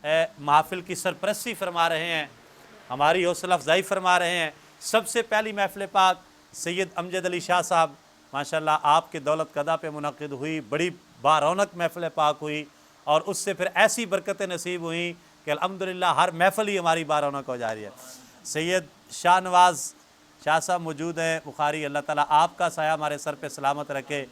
محافل کی سرپرستی فرما رہے ہیں، ہماری حوصلہ افزائی فرما رہے ہیں۔ سب سے پہلی محفل پاک سید امجد علی شاہ صاحب ماشاءاللہ آپ کے دولت قدہ پہ منعقد ہوئی، بڑی بارونق محفل پاک ہوئی، اور اس سے پھر ایسی برکتیں نصیب ہوئیں کہ الحمدللہ ہر محفل ہی ہماری بارونق ہو جا رہی ہے۔ سید شاہ نواز شاہ صاحب موجود ہیں بخاری، اللہ تعالیٰ آپ کا سایہ ہمارے سر پہ سلامت رکھے،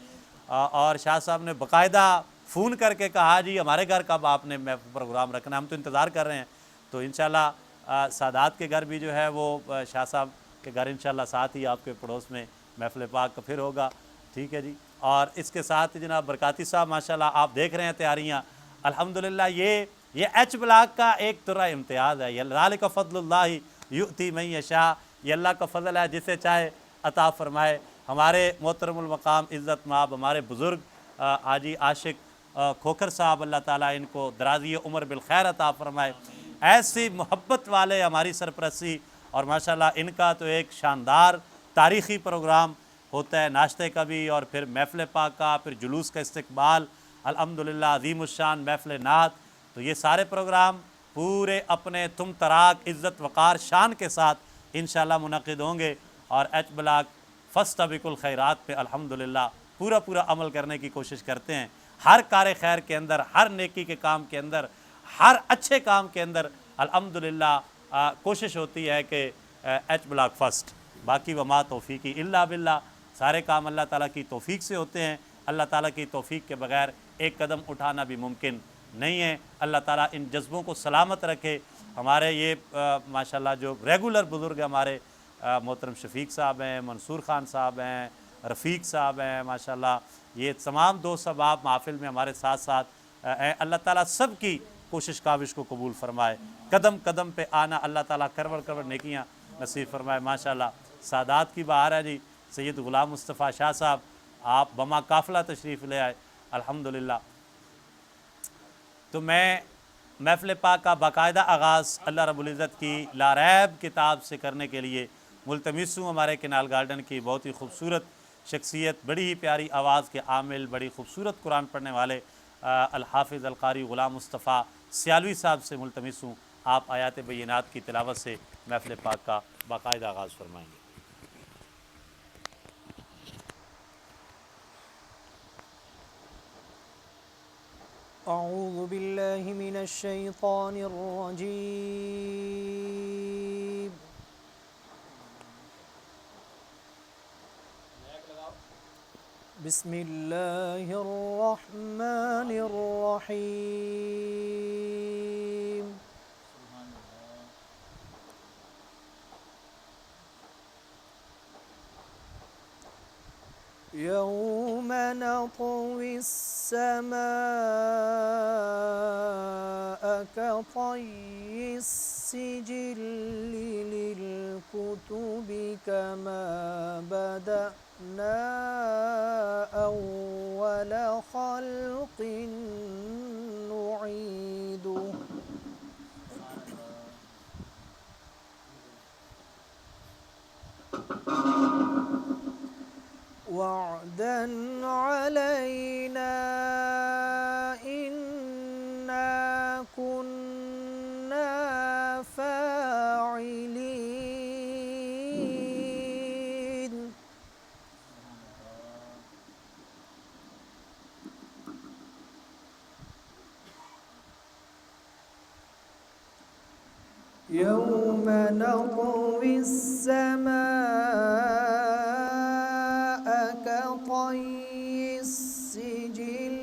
اور شاہ صاحب نے باقاعدہ فون کر کے کہا جی ہمارے گھر کب آپ نے پروگرام رکھنا، ہم تو انتظار کر رہے ہیں۔ تو انشاءاللہ سادات کے گھر بھی جو ہے وہ شاہ صاحب کے گھر انشاءاللہ ساتھ ہی آپ کے پڑوس میں محفل پاک کا پھر ہوگا، ٹھیک ہے جی۔ اور اس کے ساتھ جناب برکاتی صاحب ماشاءاللہ آپ دیکھ رہے ہیں تیاریاں، الحمدللہ یہ ایچ بلاک کا ایک طرح امتیاز ہے، ذالک فضل اللہ یؤتی من یشاء، یہ اللہ کا فضل ہے جسے چاہے عطا فرمائے۔ ہمارے محترم المقام عزت مآب ہمارے بزرگ حاجی عاشق کھوکھر صاحب، اللہ تعالیٰ ان کو درازی عمر بالخیر عطا فرمائے، ایسی محبت والے ہماری سرپرستی، اور ماشاءاللہ ان کا تو ایک شاندار تاریخی پروگرام ہوتا ہے، ناشتے کا بھی اور پھر محفل پاک کا، پھر جلوس کا استقبال، الحمدللہ عظیم الشان محفل نعت۔ تو یہ سارے پروگرام پورے اپنے تم تراک عزت وقار شان کے ساتھ انشاءاللہ منعقد ہوں گے، اور ایچ بلاک فاستبقوا الخیرات پہ الحمدللہ پورا عمل کرنے کی کوشش کرتے ہیں۔ ہر کار خیر کے اندر، ہر نیکی کے کام کے اندر، ہر اچھے کام کے اندر الحمدللہ کوشش ہوتی ہے کہ ایچ بلاک فرسٹ، باقی وما توفیقی الا باللہ، سارے کام اللہ تعالیٰ کی توفیق سے ہوتے ہیں، اللہ تعالیٰ کی توفیق کے بغیر ایک قدم اٹھانا بھی ممکن نہیں ہے۔ اللہ تعالیٰ ان جذبوں کو سلامت رکھے۔ ہمارے یہ ماشاءاللہ جو ریگولر بزرگ ہمارے محترم شفیق صاحب ہیں، منصور خان صاحب ہیں، رفیق صاحب ہیں، ماشاءاللہ یہ تمام دوست احباب محافل میں ہمارے ساتھ ساتھ ہیں، اللہ تعالیٰ سب کی کوشش کاوش کو قبول فرمائے، قدم قدم پہ آنا اللہ تعالیٰ کرور نیکیاں نصیب فرمائے۔ ماشاءاللہ سادات کی بہار ہے جی، سید غلام مصطفیٰ شاہ صاحب آپ بما قافلہ تشریف لے آئے الحمدللہ۔ تو میں محفل پاک کا باقاعدہ آغاز اللہ رب العزت کی لاریب کتاب سے کرنے کے لیے ملتمس ہوں، ہمارے کینال گارڈن کی بہت ہی خوبصورت شخصیت، بڑی ہی پیاری آواز کے عامل، بڑی خوبصورت قرآن پڑھنے والے الحافظ القاری غلام مصطفیٰ سیالوی صاحب سے ملتمس ہوں، آپ آیات بینات کی تلاوت سے محفل پاک کا باقاعدہ آغاز فرمائیں گے۔ اعوذ باللہ من الشیطان الرجیم، بسم اللہ الرحمن الرحیم۔ یوم نطوی السماء كطي السجل للكتب كما بدأنا أول خلق نعيده وعدا علينا إنا كنا فاعلين يوم نطوي السماء كطي السجل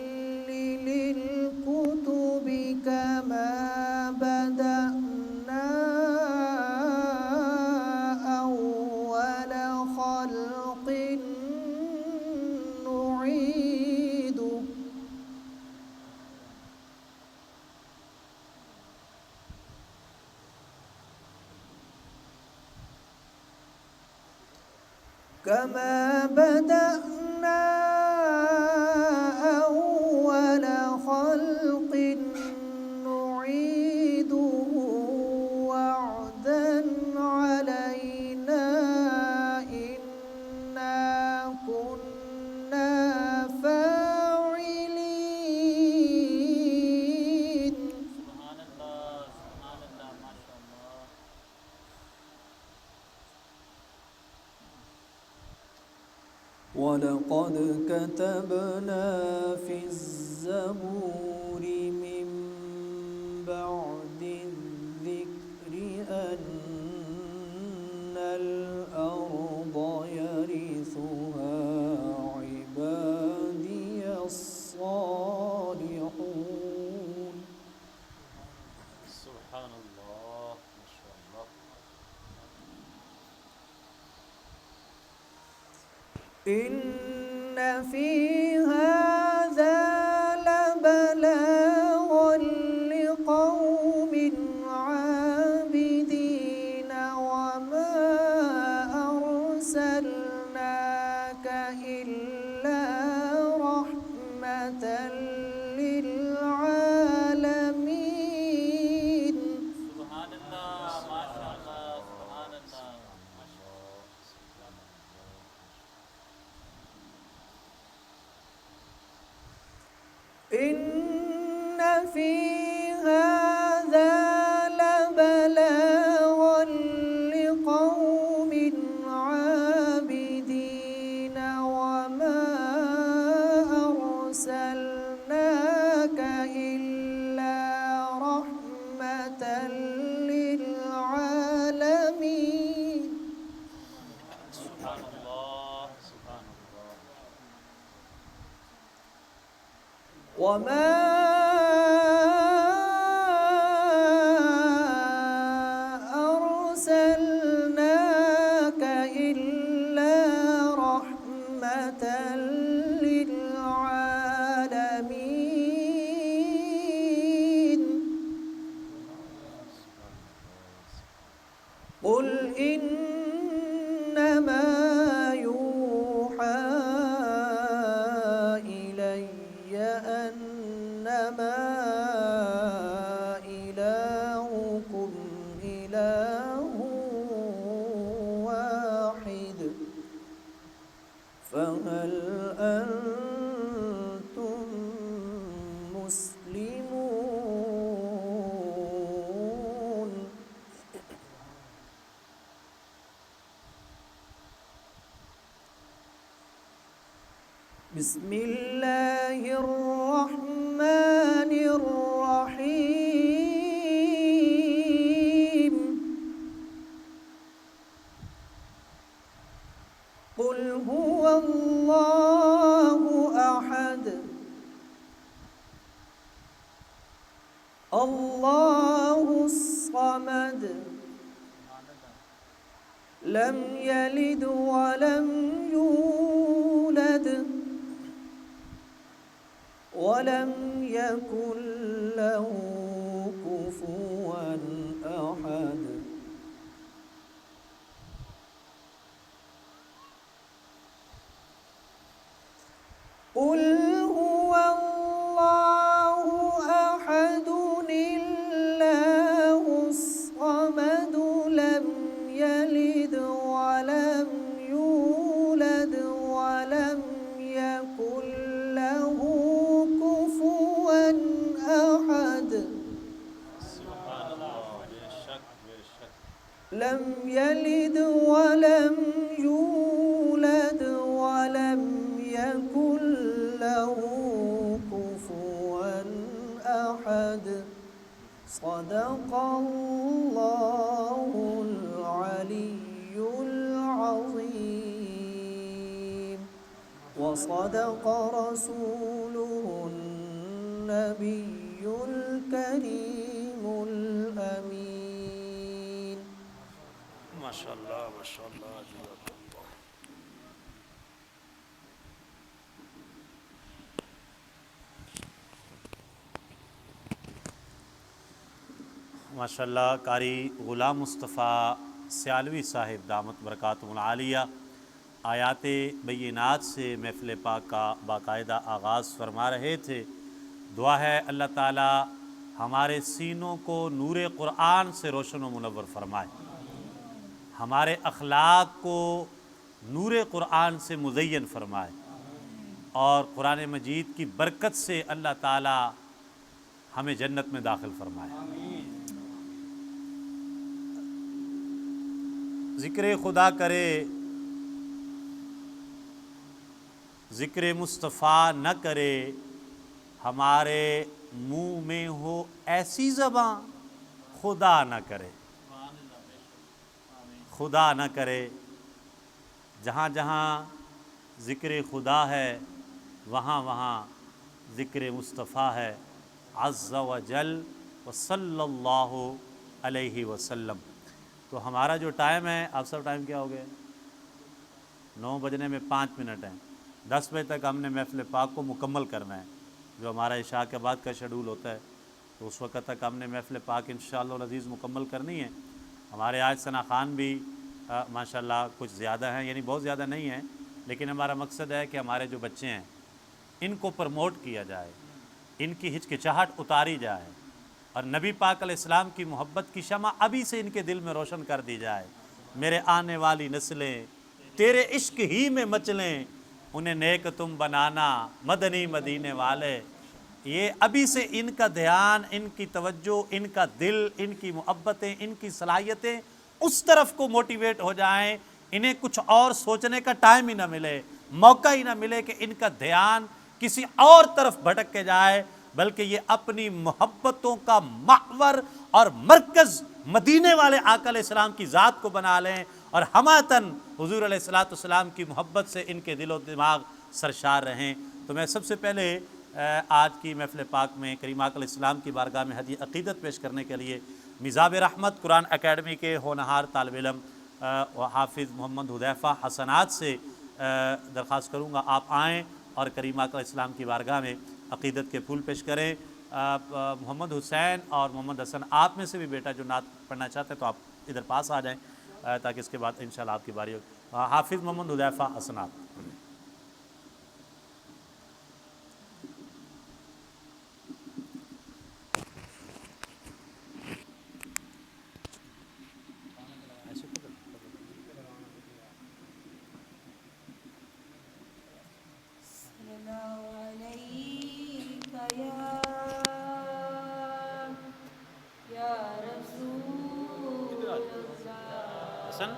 للكتب كما بدأنا أول خلق نعيده كما بدأنا أول خلق نعيده وعدا علينا إنا كنا فاعلين وَلَقَدْ كَتَبْنَا فِي الزَّبُورِ مِن بَعْدِ الذِّكْرِ أَنَّ الْأَرْضَ يَرِثُهَا عِبَادِيَ الصَّالِحُونَ سبحان اللہ ماشاء اللہ. إِنَّ فِي هَذَا لَبَلَاغًا لِقَوْمٍ عَابِدِينَ وَمَا أَرْسَلْنَاكَ إِلَّا رَحْمَةً لِلْعَالَمِينَ سبحان اللہ ماشاء اللہ سبحان اللہ ماشاء اللہ. إِنَّ فِي هَذَا لَبَلَاغًا لِقَوْمٍ عَابِدِينَ وَمَا أَرْسَلْنَاكَ إِلَّا رَحْمَةً لِلْعَالَمِينَ سبحان اللہ سبحان اللہ. وَمَا أَرْسَلْنَاكَ إِلَّا رَحْمَةً لِلْعَالَمِينَ قُلْ إِنَّمَا يُوحَى إِلَيَّ أَنَّمَا إِلَٰهُكُمْ إِلَٰهٌ وَاحِدٌ فَهَلْ أَنتُم مُّسْلِمُونَ بسم الله الرحمن الرحيم قل هو الله أحد الله الصمد لم يلد ولم يولد ولم يكن له كفوا أحد قل هو الله أحد الله الصمد لم يلد ولم يولد ولم يكن له كفوا أحد سبحان اللہ بے شک بے شک. لم يلد ولم يولد ولم يكن له كفوا أحد صدق الله العلي العظيم وصدق رسوله النبي الكريم الأمين ماشاء اللہ ماشاء اللہ جزاک اللہ. ماشاء اللہ قاری غلام مصطفیٰ سیالوی صاحب دامت برکاتہم العالیہ آیات بینات سے محفل پاک کا باقاعدہ آغاز فرما رہے تھے. دعا ہے اللہ تعالی ہمارے سینوں کو نور قرآن سے روشن و منور فرمائے، ہمارے اخلاق کو نور قرآن سے مزین فرمائے، اور قرآن مجید کی برکت سے اللہ تعالی ہمیں جنت میں داخل فرمائے. ذکر خدا کرے ذکر مصطفیٰ نہ کرے، ہمارے منہ میں ہو ایسی زبان، خدا نہ کرے، خدا نہ کرے۔ جہاں جہاں ذکر خدا ہے وہاں وہاں ذکر مصطفیٰ ہے، عز و جل و صلی اللہ علیہ وسلم۔ تو ہمارا جو ٹائم ہے، آپ سب ٹائم کیا ہو گیا؟ 9 بجنے میں 5 منٹ ہیں۔ 10 بجے تک ہم نے محفل پاک کو مکمل کرنا ہے، جو ہمارا عشاء کے بعد کا شیڈول ہوتا ہے، تو اس وقت تک ہم نے محفل پاک انشاءاللہ العزیز مکمل کرنی ہے۔ ہمارے آج ثنا خان بھی ماشاءاللہ کچھ زیادہ ہیں، یعنی بہت زیادہ نہیں ہیں، لیکن ہمارا مقصد ہے کہ ہمارے جو بچے ہیں ان کو پروموٹ کیا جائے، ان کی ہچکچاہٹ اتاری جائے، اور نبی پاک علیہ السلام کی محبت کی شمع ابھی سے ان کے دل میں روشن کر دی جائے۔ میرے آنے والی نسلیں تیرے عشق ہی میں مچلیں، انہیں نیک تم بنانا مدنی مدینے والے۔ یہ ابھی سے ان کا دھیان، ان کی توجہ، ان کا دل، ان کی محبتیں، ان کی صلاحیتیں اس طرف کو موٹیویٹ ہو جائیں، انہیں کچھ اور سوچنے کا ٹائم ہی نہ ملے، موقع ہی نہ ملے کہ ان کا دھیان کسی اور طرف بھٹک کے جائے، بلکہ یہ اپنی محبتوں کا محور اور مرکز مدینے والے آقا علیہ السلام کی ذات کو بنا لیں، اور ہماتاً حضور علیہ الصلوۃ والسلام کی محبت سے ان کے دل و دماغ سرشار رہیں۔ تو میں سب سے پہلے آج کی محفل پاک میں کریم آقا علیہ السلام کی بارگاہ میں ہدیہ عقیدت پیش کرنے کے لیے میزاب رحمت قرآن اکیڈمی کے ہونہار طالب علم حافظ محمد حذیفہ حسنات سے درخواست کروں گا آپ آئیں اور کریم آقا علیہ السلام کی بارگاہ میں عقیدت کے پھول پیش کریں۔ محمد حسین اور محمد حسن آپ میں سے بھی بیٹا جو نعت پڑھنا چاہتے ہیں تو آپ ادھر پاس آ جائیں تاکہ اس کے بعد انشاءاللہ آپ کی باری ہو۔ حافظ محمد حذیفہ حسنات۔ حسن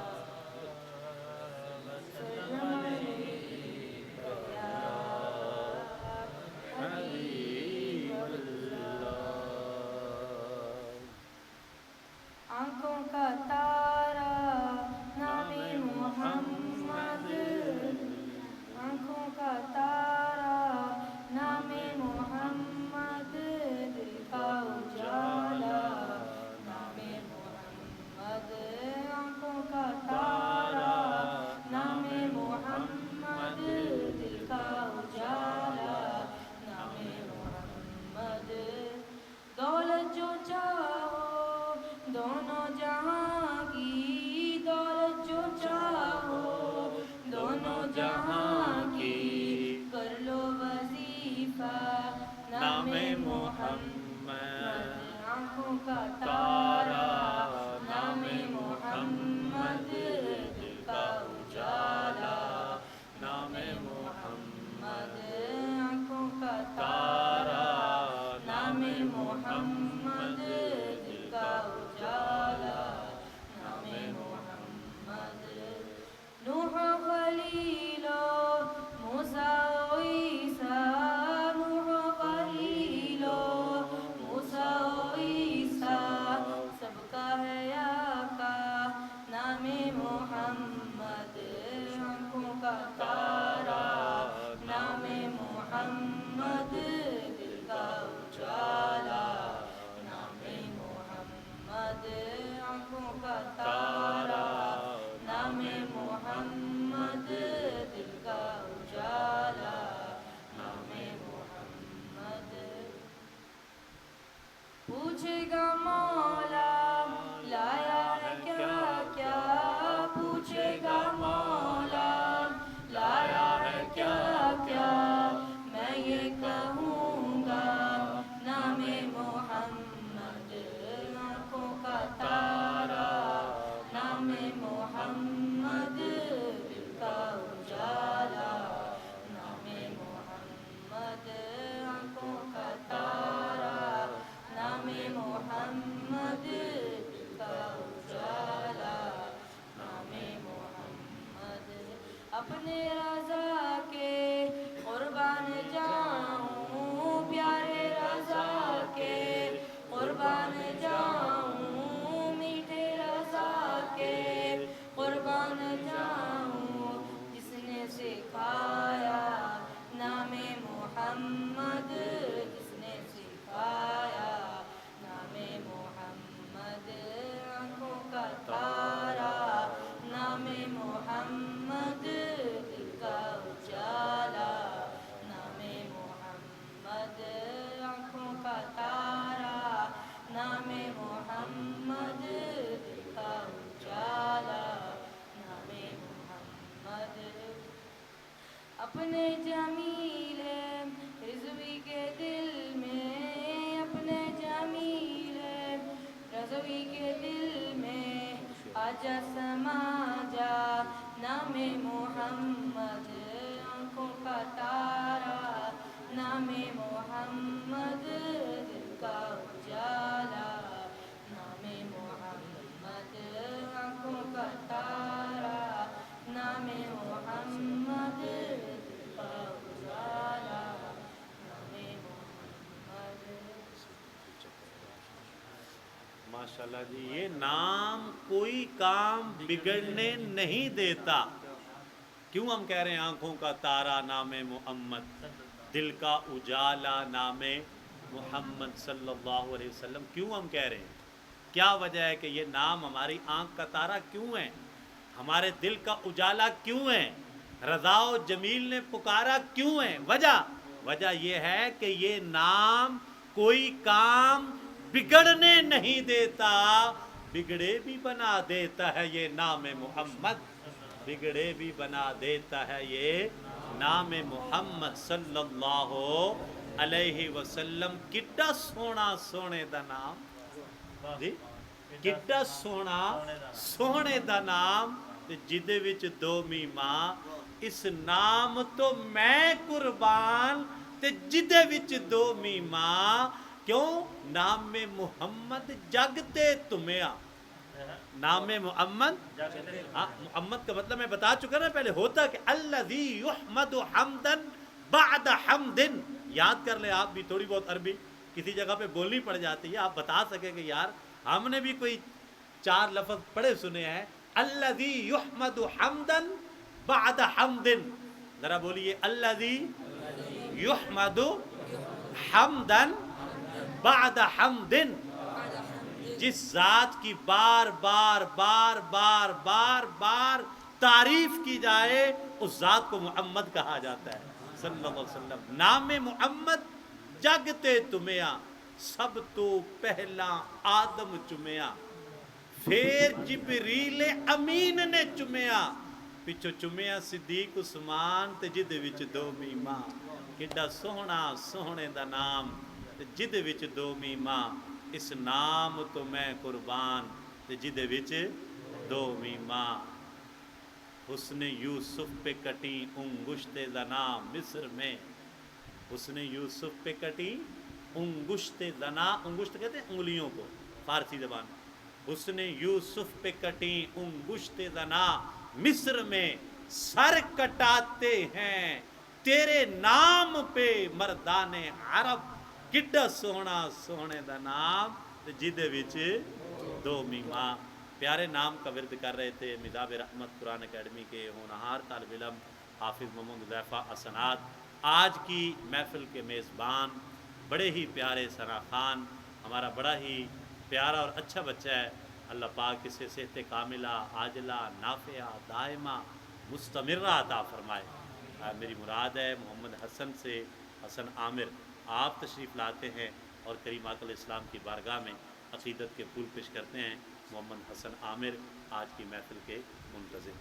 آنکھوں کا تارا نام محمد، آنکھوں کا تارا نام محمد، دل کا اجالا نام محمد، آنکھوں کا تارا نام محمد، دل کا اجالا نام محمد۔ دولت جو چاہو دونوں جہاں کی، دولت جو چاہو دونوں جہاں کی، کر لو وظیفہ نام محمد، آنکھوں کا تارا نام محمد، دل کا اجالا نام محمد، آنکھوں کا تارا نام محمد، دل کا اجالا نام محمد۔ نوح خلیل و موسیٰ و عیسیٰ، نوح خلیل و موسیٰ و عیسیٰ، سب کا ہے آقا نام محمد، آنکھوں کا تارا نام محمد، دل کا اجالا نام محمد، آنکھوں کا تارا نام محمد، دل کا اجالا نام محمد۔ پوچھے گا مولا لایا ہے کیا کیا، پوچھے گا مولا لایا ہے کیا کیا، میں یہ کہوں گا نام محمد، آنکھوں کا تارا نام محمد، دل کا اجالا نام محمد، آنکھوں کا تارا نام محمد، دل کا اجالا نام محمد۔ اپنے رضا کے محمد کا اجالا نام محمد اپنے جمیل رضوی کے دل میں اپنے جمیل رضوی کے دل میں آجا سما جا نام محمد آنکھوں کا تارا نام محمد دل کا اجالا نام محمد آنکھوں کا تارا نام محمد دل کا اجالا نام محمد ماشاءاللہ جی، یہ نام کوئی کام بگڑنے نہیں دیتا. کیوں ہم کہہ رہے ہیں آنکھوں کا تارا نام محمد، دل کا اجالا نام محمد صلی اللہ علیہ وسلم؟ کیوں ہم کہہ رہے ہیں؟ کیا وجہ ہے کہ یہ نام ہماری آنکھ کا تارا کیوں ہے، ہمارے دل کا اجالا کیوں ہے، رضا و جمیل نے پکارا کیوں ہے؟ وجہ یہ ہے کہ یہ نام کوئی کام بگڑنے نہیں دیتا، بگڑے بھی بنا دیتا ہے یہ نام محمد، بگڑے بھی بنا دیتا ہے یہ نام محمد صلی اللہ علیہ وسلم. کڈا سونا سونے دا نام جی، کڈا سونا سونے دا نام تے جدے وچ دو میماں، اس نام تو میں قربان تے جدے وچ دو میماں. کیوں؟ نام محمد جگتے تمیا، نام محمد محمد کا مطلب میں بتا چکا نا پہلے، ہوتا کہ الذی یحمد حمدا بعد حمد. یاد کر لیں آپ بھی، تھوڑی بہت عربی کسی جگہ پہ بولنی پڑ جاتی ہے، آپ بتا سکیں کہ یار ہم نے بھی کوئی 4 لفظ پڑھے سنے ہیں. الذی یحمد حمدا بعد حمد، ذرا بولیے الذی یحمد حمدا بعد حمد. جس ذات کی بار بار بار بار بار بار تعریف کی جائے اس ذات کو محمد کہا جاتا ہے صلی اللہ علیہ وسلم. نام محمد جگتے تمیا، سب تو پہلا آدم چمیا، پھر جبریل امین نے چمیا، پچھو چمیا صدیق عثمان تے جد وچ دو میماں. کڈا سوہنا سوہنے دا نام تے جد وچ دو میماں، اس نام تو میں قربان تے جدے وچ دو میماں. حسن یوسف پہ کٹی انگشت زنا مصر میں، حسن یوسف پہ کٹی انگشت زنا، انگشت کہتے ہیں انگلیوں کو فارسی زبان. حسن یوسف پہ کٹی انگشت زنا مصر میں، سر کٹاتے ہیں تیرے نام پہ مردان عرب. کڈا سونا سونے دا نام تے جدے وچ دو میماں. پیارے نام کا ورد کر رہے تھے مذاب رحمت قرآن اکیڈمی کے ہونہار طالب علم حافظ محمد حذیفہ اسناد. آج کی محفل کے میزبان بڑے ہی پیارے ثنا خان، ہمارا بڑا ہی پیارا اور اچھا بچہ ہے. اللہ پاک اسے صحت کاملہ عاجلہ نافعہ دائمہ مستمرہ عطا فرمائے. میری مراد ہے محمد حسن سے حسن عامر. آپ تشریف لاتے ہیں اور کریمات الاسلام کی بارگاہ میں عقیدت کے پھول پیش کرتے ہیں. محمد حسن عامر آج کی محفل کے منتظم.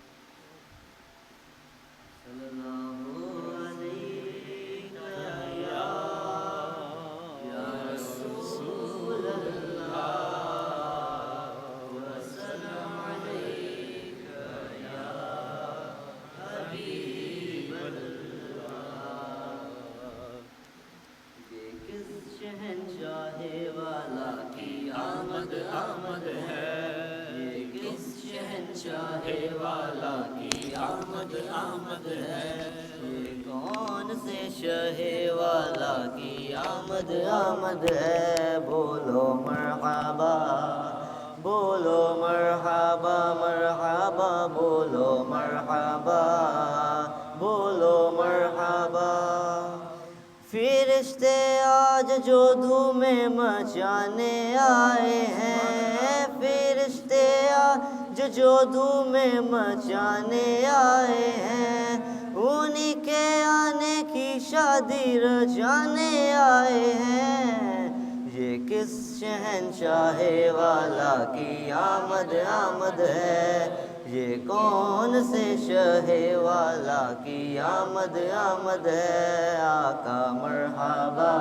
آمد ہے، یہ کون سے شہ والا کی آمد آمد ہے. بولو مرحبا بولو مرحبا مرحبا بولو مرحبا بولو مرحبا. فرشتے آج جو دھومیں مچانے آئے ہیں، فرشتے آج جو دھومیں مچانے آئے ہیں، انہی کے آنے کی شادی رچانے آئے ہیں. یہ یہ کس شہنشاہ والا کی آمد آمد ہے، یہ کون سے شہ والا کی آمد آمد ہے، آقا مرحبا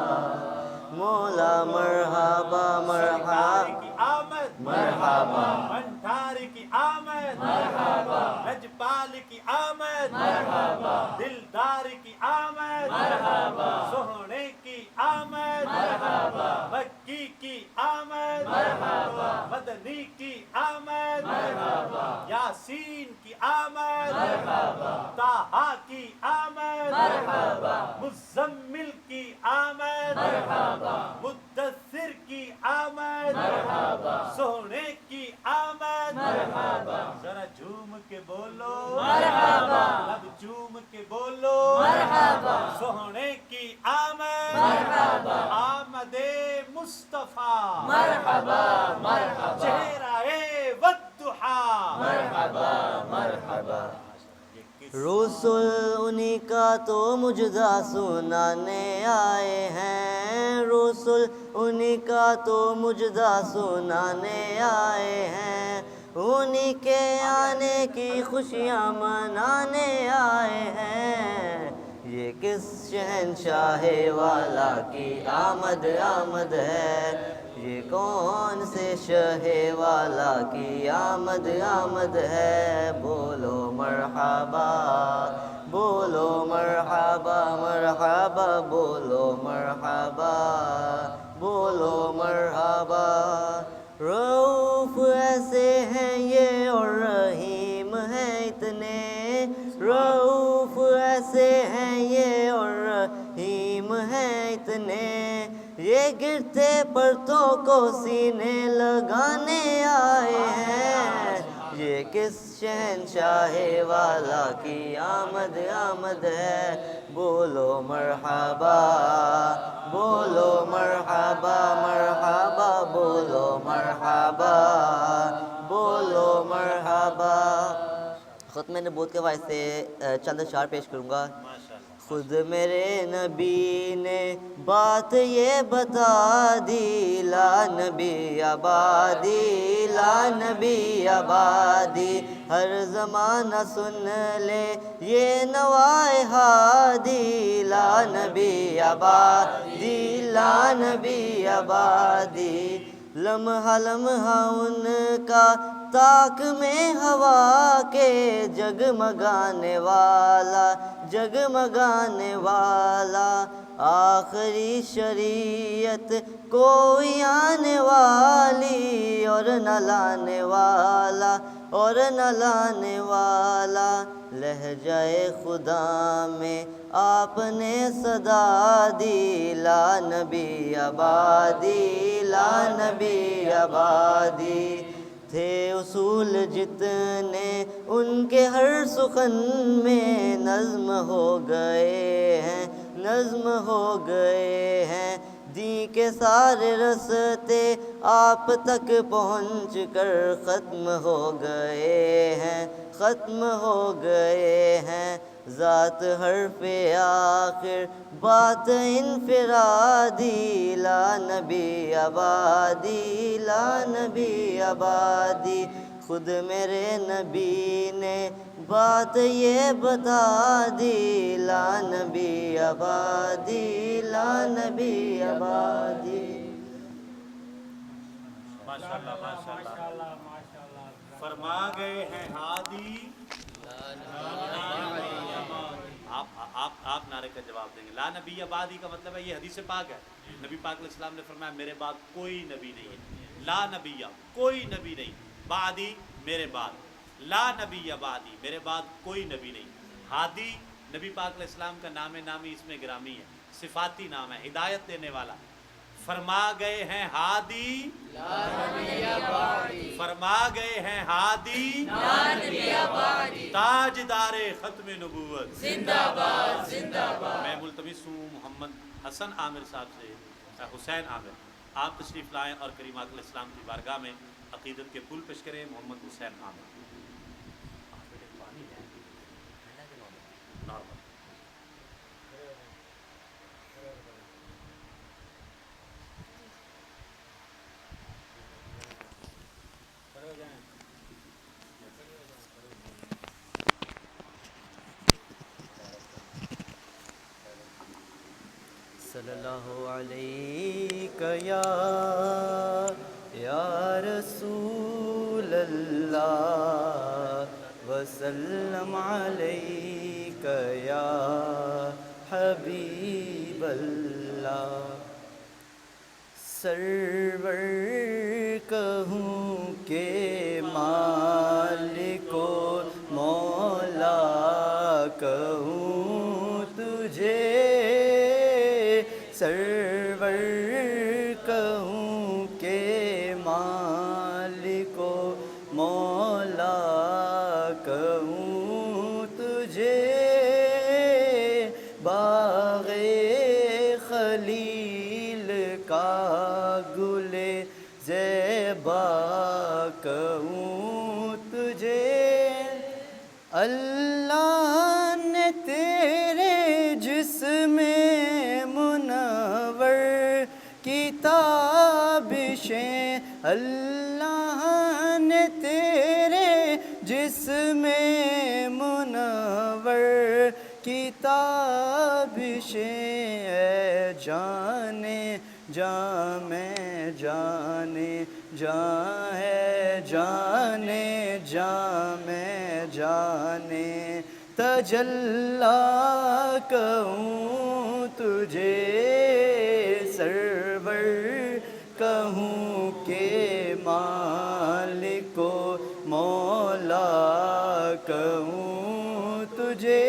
مولا مرحبا مرحبا کی آمد، مرحبا بنٹاری کی آمد، مرحبا لجپال کی آمد، مرحبا دلدار کی آمد، مرحبا سوہنے کی آمد، مرحبا مکی کی آمد، مرحبا مدنی کی آمد، مرحبا یاسین کی آمد، مرحبا طٰہٰ کی آمد، مرحبا مزمل کی آمد، مرحبا مدثر کی آمد، مرحبا سونے کی آمد، مرحبا ذرا جھوم کے بولو مرحبا، لب چوم کے بولو مرحبا سونے کی آمد، مرحبا آمد مصطفیٰ، مرحبا مرحبا چہرہ والضحیٰ، مرحبا مرحبا رسول انہی کا تو مجدہ سنانے آئے ہیں، رسول انہی کا تو مجدہ سنانے آئے ہیں، انہی کے آنے کی خوشیاں منانے آئے ہیں، یہ کس شہنشاہ والا کی آمد آمد ہے، یہ کون سے شہ والا کی آمد آمد ہے، بولو مرحبا بولو مرحبا مرحبا بولو مرحبا بولو مرحبا، رؤوف ایسے ہیں یہ اور رحیم ہیں اتنے، رؤوف ایسے ہیں یہ اور رحیم ہیں اتنے، یہ گرتے پرتوں کو سینے لگانے آئے ہیں، یہ کس شہنشاہ والا کی آمد آمد ہے، بولو مرحبا بولو مرحبا مرحبا بولو مرحبا بولو مرحبا۔ ختم نبوت کے حوالے سے چند اشعار پیش کروں گا۔ خود میرے نبی نے بات یہ بتا دی، لا نبی آبادی لا نبی آبادی، ہر زمانہ سن لے یہ نوائے ہادی، لا نبی آبادی لا نبی آبادی، لمحہ لمحہ ان کا طاق میں ہوا کے جگمگانے والا جگمگانے والا، آخری شریعت کوئی آنے والی اور نہ لانے والا اور نہ لانے والا، لہجۂ خدا میں آپ نے صدا دی، لا نبی آبادی لا نبی آبادی، تھے اصول جتنے ان کے ہر سخن میں نظم ہو گئے ہیں نظم ہو گئے ہیں، دین کے سارے رستے آپ تک پہنچ کر ختم ہو گئے ہیں ختم ہو گئے ہیں، ذات حرف آخر بات انفرادی، لا نبی آبادی لا نبی آبادی، خود میرے نبی نے بات یہ بتا دی، لا نبی آبادی لا نبی آبادی۔ ماشاءاللہ ماشاءاللہ فرما گئے ہیں ہادی، آپ نعرے کا جواب دیں گے۔ لا نبی آبادی کا مطلب ہے یہ حدیث پاک ہے، نبی پاک علیہ السلام نے فرمایا میرے بعد کوئی نبی نہیں ہے، لا نبی کوئی نبی نہیں، بعدی میرے بعد، لا نبی بعدی میرے بعد کوئی نبی نہیں۔ ہادی نبی پاک علیہ السلام کا نام نامی اس میں گرامی ہے، صفاتی نام ہے، ہدایت دینے والا۔ فرما گئے ہیں ہادی لا نبی آبادی، فرما گئے ہیں ہادی لا نبی آبادی، تاجدار ختم نبوت زندہ باد زندہ باد۔ میں ملتمس ہوں محمد حسن عامر صاحب سے، حسین عامر، آپ تشریف لائیں اور کریم آقا علیہ السلام کی بارگاہ میں عقیدت کے پھول پیش کریں۔ محمد حسین عامر۔ علیک یا رسول اللہ وسلم علیک یا حبیب اللہ سرور کہوں کہ مالک و مولا کہوں تجھے سرور کہوں کہ مالک و مولا کہوں تجھے باغ خلیل کا گل زیبا کہوں تجھے اللہ نے تیرے جسم منور کتابشیں اللہ نے تیرے جسم منور کتابشیں اے جانے جاں میں جانے جاں ہے جانے جاں میں جانے تجلی کہوں تجھے سرور کہوں کہ مالک و مولا کہوں تجھے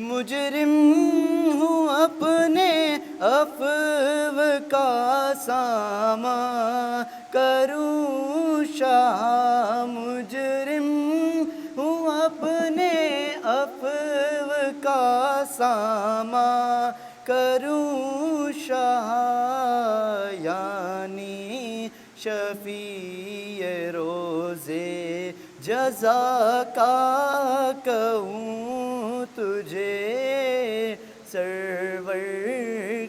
مجرم ہوں اپنے عفو کا ساماں کروں شاہ مجرم ہوں اپنے عفو کا ساماں کروں شاہ یعنی شفیع روزے جزا کا کہوں تجھے سرور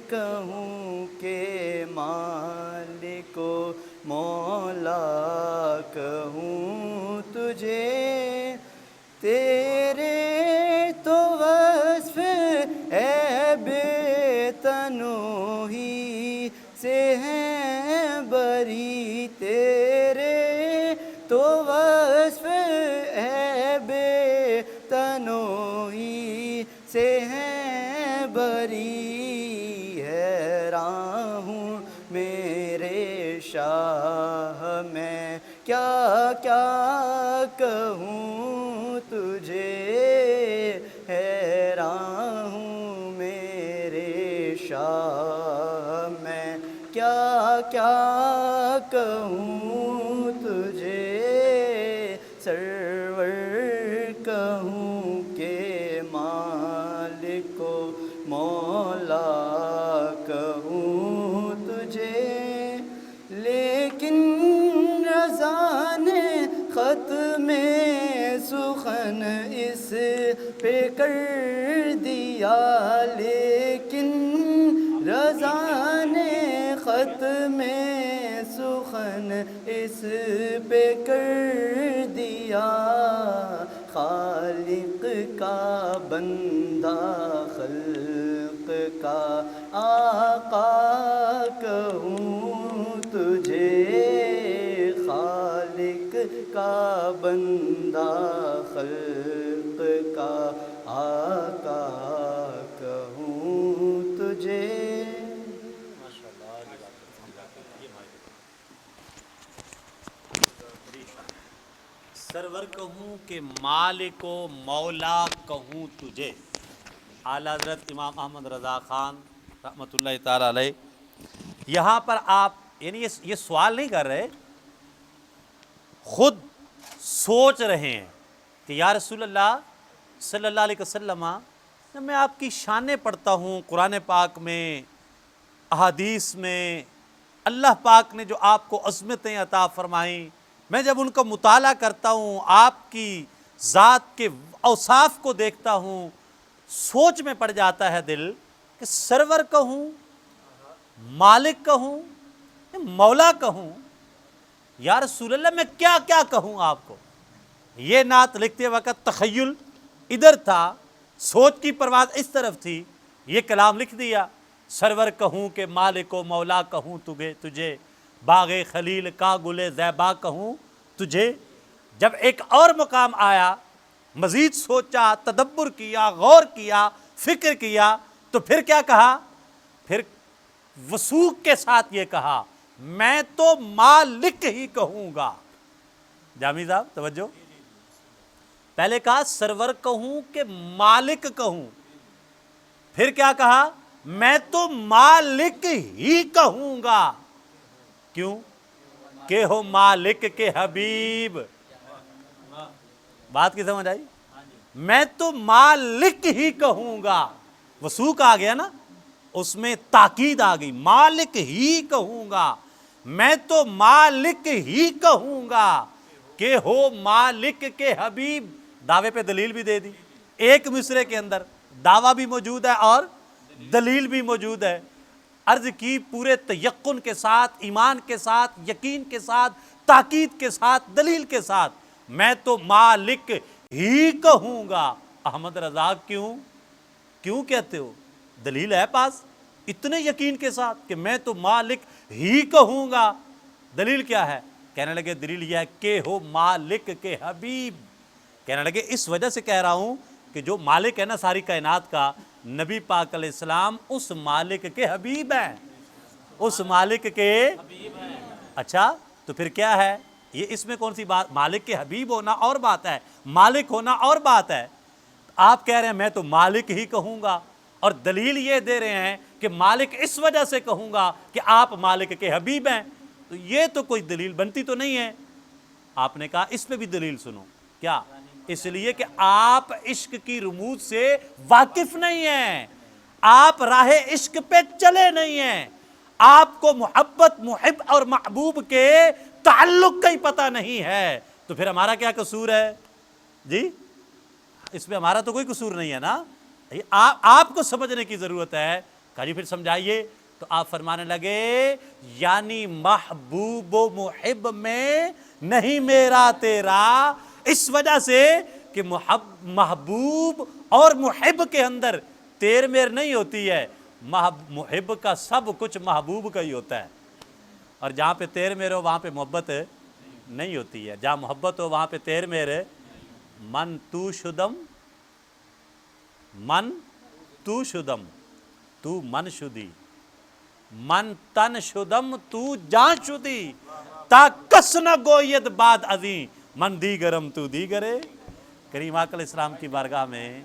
کہوں کہ مالک و مولا کہوں تجھے تیرے تو وصف عیب تنوہی سے ہیں بری تیرے تو وصف عیب تنوہی سے ہیں بری حیران ہوں میرے شاہ میں کیا کیا کہوں تجھے حیران ہوں میرے شاہ میں کیا کیا کہوں تجھے سرور کہوں کہ مالک و مولا کہوں تجھے لیکن رضا نے ختم سخن اس پہ کر دیا لیکن رضا نے ختم سخن اس پہ کر دیا خالق کا بندہ خلق کا آقا کہوں تجھے خالق کا بندہ خلق کا آقا کہوں تجھے سرور کہوں کہ مالک و مولا کہوں تجھے اعلیٰ حضرت امام احمد رضا خان رحمۃ اللہ تعالیٰ علیہ یہاں پر آپ یعنی یہ سوال نہیں کر رہے خود سوچ رہے ہیں کہ یا رسول اللہ صلی اللہ علیہ وسلم میں آپ کی شانیں پڑھتا ہوں قرآن پاک میں احادیث میں اللہ پاک نے جو آپ کو عظمتیں عطا فرمائیں میں جب ان کا مطالعہ کرتا ہوں آپ کی ذات کے اوصاف کو دیکھتا ہوں سوچ میں پڑ جاتا ہے دل کہ سرور کہوں مالک کہوں مولا کہوں یا رسول اللہ میں کیا کیا کہوں آپ کو یہ نعت لکھتے وقت تخیل ادھر تھا سوچ کی پرواز اس طرف تھی یہ کلام لکھ دیا سرور کہوں کہ مالک و مولا کہوں تجھے، باغ خلیل کا گل زیبا کہوں تجھے۔ جب ایک اور مقام آیا، مزید سوچا، تدبر کیا، غور کیا، فکر کیا، تو پھر کیا کہا؟ پھر وثوق کے ساتھ یہ کہا، میں تو مالک ہی کہوں گا۔ جامی صاحب توجہ، پہلے کہا سرور کہوں کہ مالک کہوں، پھر کیا کہا؟ میں تو مالک ہی کہوں گا۔ کیوں؟ کہ ہو مالک کے حبیب۔ بات کی سمجھ آئی؟ میں تو مالک ہی کہوں گا، وثوق آ گیا نا، اس میں تاکید آ گئی، مالک ہی کہوں گا، میں تو مالک ہی کہوں گا کہ ہو مالک کے حبیب۔ دعوے پہ دلیل بھی دے دی، ایک مصرے کے اندر دعویٰ بھی موجود ہے اور دلیل بھی موجود ہے۔ عرض کی پورے تیقن کے ساتھ، ایمان کے ساتھ، یقین کے ساتھ، تاکید کے ساتھ، دلیل کے ساتھ، میں تو مالک ہی کہوں گا۔ احمد رضا کیوں کہتے ہو؟ دلیل ہے پاس، اتنے یقین کے ساتھ کہ میں تو مالک ہی کہوں گا۔ دلیل کیا ہے؟ کہنے لگے دلیل یہ ہے کہ ہو مالک کے حبیب۔ کہنے لگے اس وجہ سے کہہ رہا ہوں کہ جو مالک ہے نا ساری کائنات کا، نبی پاک علیہ السلام اس مالک کے حبیب ہیں، اس مالک کے اچھا تو پھر کیا ہے یہ؟ اس میں کون سی بات؟ مالک کے حبیب ہونا اور بات ہے، مالک ہونا اور بات ہے۔ آپ کہہ رہے ہیں میں تو مالک ہی کہوں گا، اور دلیل یہ دے رہے ہیں کہ مالک اس وجہ سے کہوں گا کہ آپ مالک کے حبیب ہیں، تو یہ تو کوئی دلیل بنتی تو نہیں ہے۔ آپ نے کہا اس پہ بھی دلیل سنو۔ کیا؟ اس لیے کہ آپ عشق کی رموز سے واقف نہیں ہیں، آپ راہ عشق پہ چلے نہیں ہیں، آپ کو محبت، محب اور محبوب کے تعلق کا ہی پتہ نہیں ہے، تو پھر ہمارا کیا قصور ہے؟ جی اس میں ہمارا تو کوئی قصور نہیں ہے نا، آپ کو سمجھنے کی ضرورت ہے۔ کہا جی پھر سمجھائیے، تو آپ فرمانے لگے یعنی محبوب و محب میں نہیں میرا تیرا، اس وجہ سے کہ محبوب اور محب کے اندر تیر میر نہیں ہوتی ہے، محب کا سب کچھ محبوب کا ہی ہوتا ہے، اور جہاں پہ تیر میر ہو وہاں پہ محبت نہیں ہوتی ہے، جہاں محبت ہو وہاں پہ تیر میر۔ من تو شدم، من تو شدم تو من شدی، من تن شدم تو جان شدی، تا کس نہ گوید بعد ازیں، من دیگرم تو دیگرے۔ کریم آقا علیہ السلام کی بارگاہ میں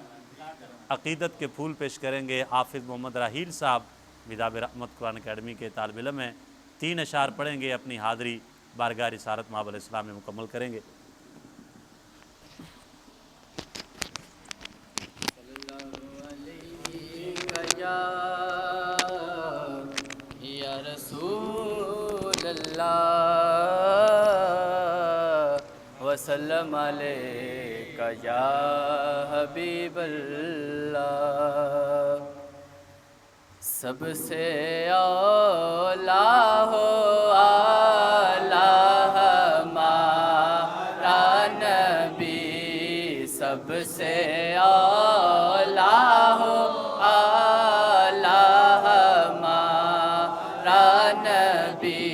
عقیدت کے پھول پیش کریں گے حافظ محمد راحیل صاحب، مداب رحمت قرآن اکیڈمی کے طالب علم ہیں، 3 اشعار پڑھیں گے، اپنی حاضری بارگاہ رسالت مآب علیہ السلام میں مکمل کریں گے۔ یا رسول اللہ وسلم علیک یا حبیب اللہ، سب سے اولا ہو اعلیٰ ہمارا نبی، سب سے اولا ہو اعلیٰ ہمارا نبی،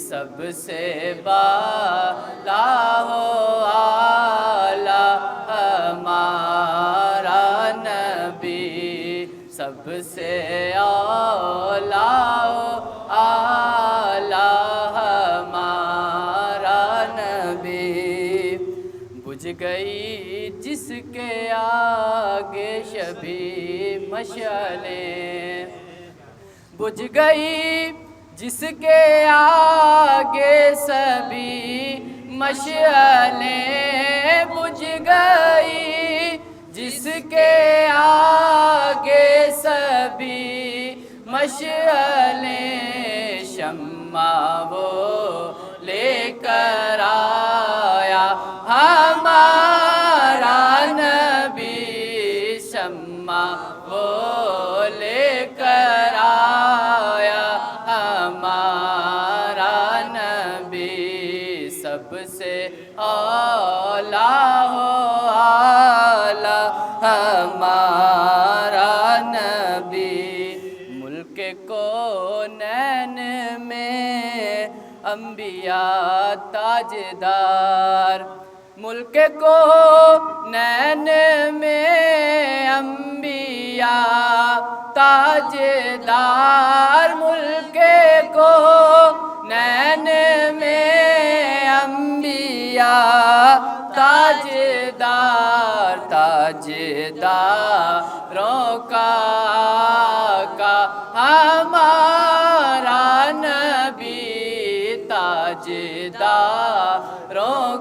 سب سے بالا ہو اعلیٰ ہمارا نبی، سب سے اولا ہو اعلیٰ ہمارا نبی، بجھ گئی جس کے آگے شبی مشعلیں، بجھ گئی جس کے آگے سبھی مشعلیں، بجھ گئی جس کے آگے سبھی مشعلیں، شمع وہ لے کر آیا ہمارا نبی، شمع وہ لے کر آیا ہمارا نبی، سب سے اولا ہو اعلیٰ ہمارا نبی، ملک انبیاء تاجدار، ملک کو نین میں انبیاء تاجدار، ملک کو نین میں انبیاء تاجدار، تاجداروں کا آقا ہمارا نبی، تاجداروں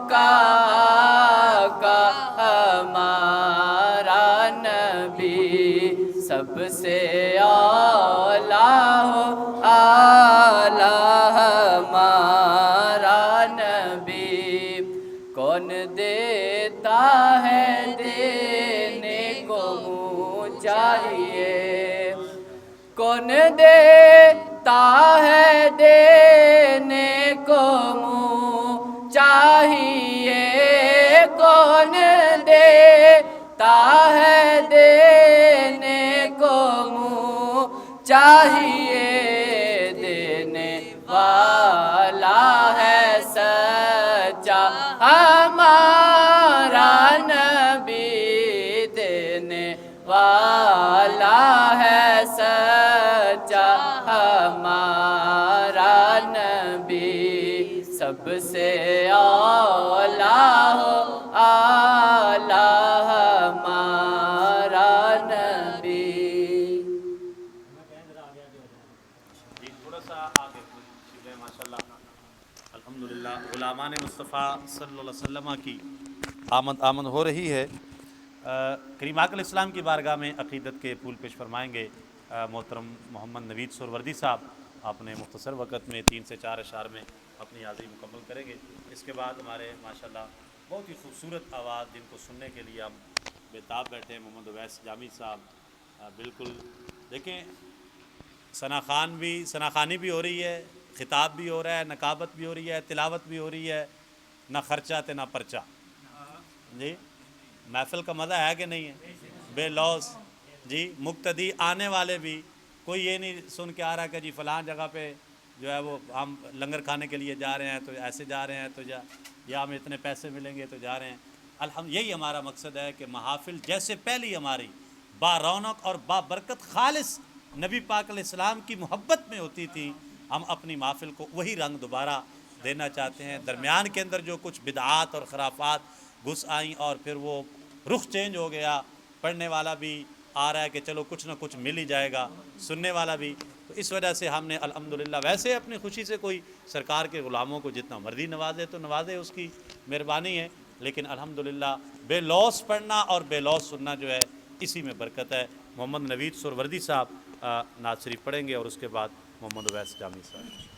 کا آقا ہمارا نبی، سب سے اعلیٰ ہو اعلیٰ ہمارا نبی، کون دیتا ہے دینے کو منہ چاہیے، کون دیتا ہے دینے کو منہ چاہیے، کون دیتا ہے دینے کو منہ چاہیے، دینے والا ہے سچا ہمارا نبی، دینے والا ہے سچا ہمارا نبی، سب سے اعلیٰ ہو اعلیٰ ہمارا نبی۔ جی تھوڑا سا آگے چیزیں ماشاء اللہ الحمدللہ غلامان مصطفیٰ صلی اللہ علیہ وسلم کی آمد ہو رہی ہے۔ کریم آقا علیہ السلام کی بارگاہ میں عقیدت کے پھول پیش فرمائیں گے محترم محمد نوید سہروردی صاحب، اپنے مختصر وقت میں 3 سے 4 اشعار میں اپنی حاضری مکمل کریں گے۔ اس کے بعد ہمارے ماشاءاللہ بہت ہی خوبصورت آواز جن کو سننے کے لیے ہم بےتاب بیٹھے ہیں، محمد اویس جامی صاحب، بالکل دیکھیں ثناخانی بھی ہو رہی ہے، خطاب بھی ہو رہا ہے، نقابت بھی ہو رہی ہے، تلاوت بھی ہو رہی ہے، نہ خرچہ تے نہ پرچہ۔ جی محفل کا مزہ ہے کہ نہیں ہے؟ بے لوث جی، مقتدی آنے والے بھی کوئی یہ نہیں سن کے آ رہا کہ جی فلاں جگہ پہ جو ہے وہ ہم لنگر کھانے کے لیے جا رہے ہیں تو ایسے جا رہے ہیں تو یا ہمیں اتنے پیسے ملیں گے تو جا رہے ہیں۔ یہی ہمارا مقصد ہے کہ محافل جیسے پہلی ہماری با رونق اور با برکت خالص نبی پاک علیہ السلام کی محبت میں ہوتی تھی، ہم اپنی محافل کو وہی رنگ دوبارہ دینا چاہتے ہیں۔ درمیان کے اندر جو کچھ بدعات اور خرافات گھس آئیں اور پھر وہ رخ چینج ہو گیا، پڑھنے والا بھی آ رہا ہے کہ چلو کچھ نہ کچھ مل ہی جائے گا، سننے والا بھی، تو اس وجہ سے ہم نے الحمدللہ ویسے اپنی خوشی سے کوئی سرکار کے غلاموں کو جتنا مرضی نوازے تو نوازے، اس کی مہربانی ہے، لیکن الحمدللہ بے لوث پڑھنا اور بے لوث سننا جو ہے اسی میں برکت ہے۔ محمد نوید سہروردی صاحب نعت شریف پڑھیں گے اور اس کے بعد محمد اویس جامی صاحب۔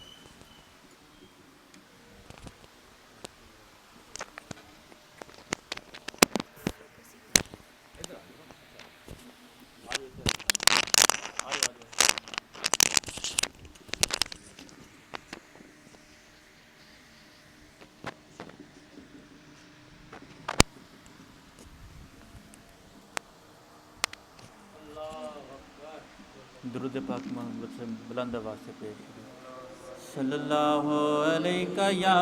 درود پاک محمد سے بلند آواز سے پیش صلی اللہ علیہ یا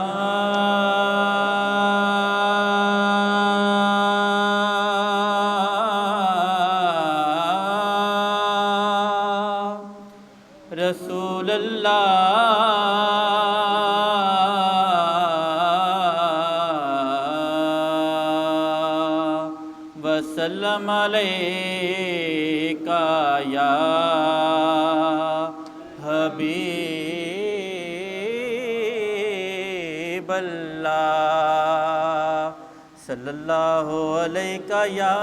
رسول اللہ وسلم علیکہ یا حبیب اللہ صلی اللہ علیہ یا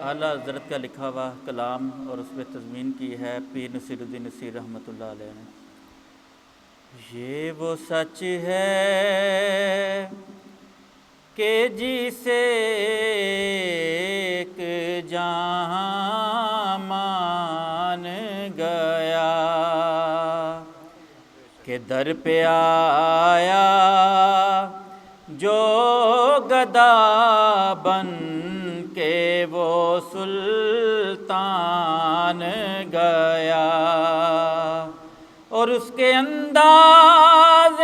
اعلیٰ حضرت کا لکھا ہوا کلام اور اس پہ تضمین کی ہے پیر نصیر الدین نصیر رحمۃ اللہ علیہ نے۔ یہ وہ سچ ہے کہ جسے ایک جہاں مان گیا کہ در پہ آیا جو گدا بن کے وہ سلطان گیا، اور اس کے انداز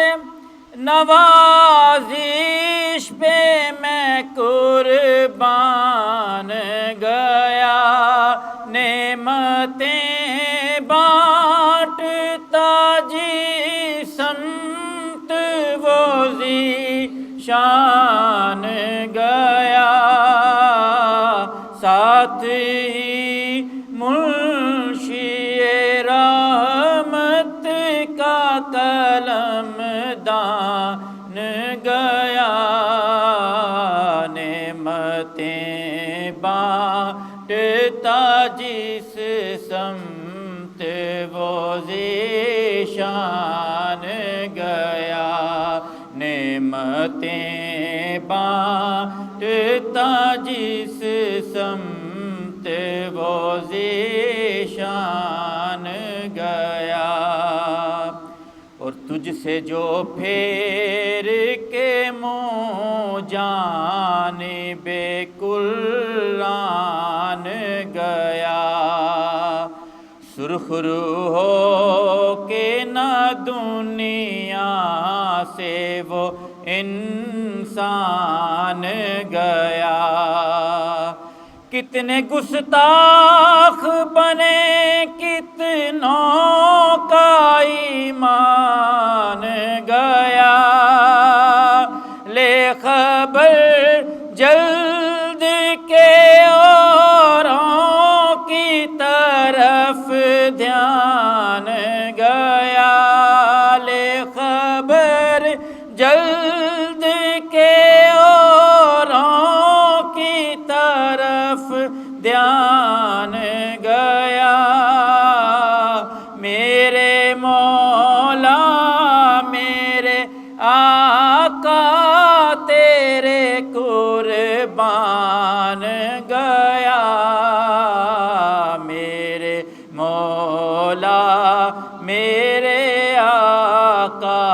نوازش پہ میں قربان گیا، نعمتیں بانٹتا جی سمت وہ ذیشان گیا، ساتھ ہی منشی رحمت کا قلم دان گیا، نعمتیں بانٹتا جس سمت وہ ذیشان گیا، نعمتیں بانٹتا جس سمت وہ ذیشان گیا، اور تجھ سے جو پھیر کے منہ جانب قرآن گیا، سرخ رو ہو کے نہ دنیا سے وہ انسان گیا، کتنے گستاخ بنے کتنوں کا ایمان گیا، لے خبر جلد کے اوروں کی طرف دھیان گیا، لے خبر جلد کے اوروں کی طرف دھیان گیا، میرے مولا میرے آقا تیرے قربان گیا، میرے مولا میرے آقا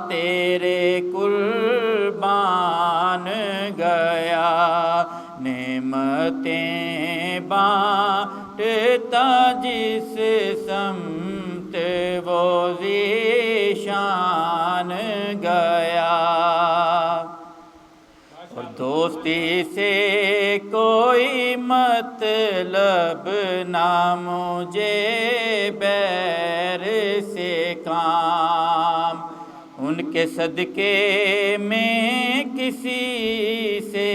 تیرے قربان گیا، نعمتیں بانٹتا جس سمت وہ ذیشان گیا، اور دوستی سے کوئی مطلب نہ مجھے بیر سے کام، ان کے صدقے میں کسی سے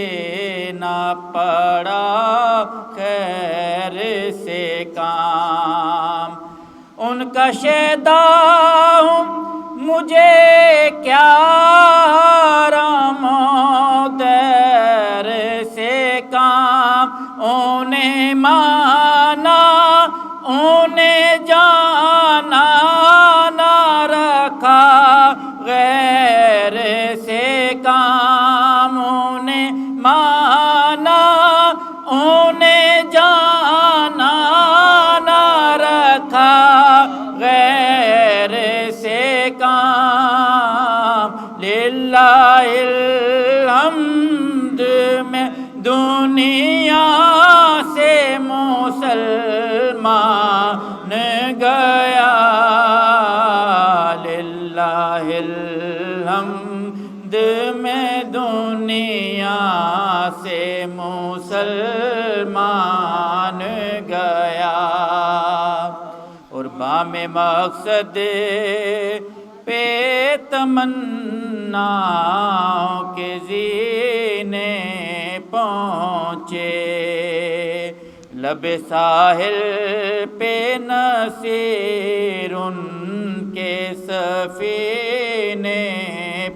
نہ پڑا خیر سے کام، ان کا شیدا ہوں مجھے کیا حرام و دیر سے کام، انہیں مانا انہیں جانا نہ رکھا غیر سے کام، انہیں مانا انہیں جانا نہ رکھا غیر سے کام، للہ الحمد میں دنیا سے مسلمان گیا، للہ الحمد میں دنیا سے مسلمان گیا، اور بام مقصد پہ تمنا کے زینے پہنچے، لب ساحل پہ نصیر ان کے سفینے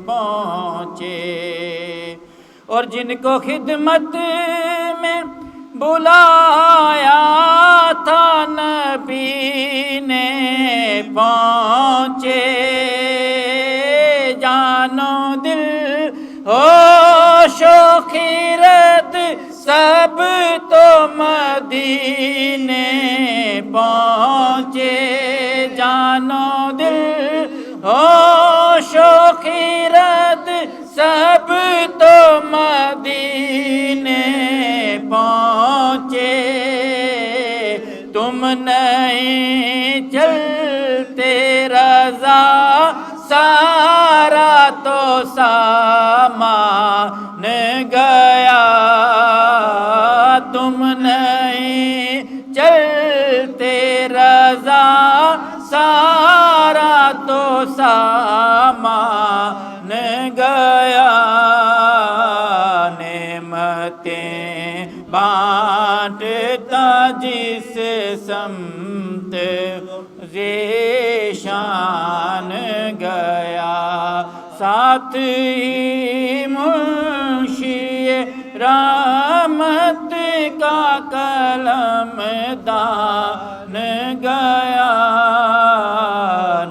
پہنچے، اور جن کو خدمت میں بلایا تھا نبی نے پہنچے، جانو دل ہوش و خیرت سب تو مدینے پہنچے، جانو دل ہوش و خیرت سب تو مدینے پہنچے تم نہیں چلتے رضا سارا تو سامان گیا تم نہیں چلتے رضا سارا تو سامان گیا نعمتیں بانٹتا جس سمت ذیشان گیا ساتھ ہی منشی رحمت کا قلم دان گیا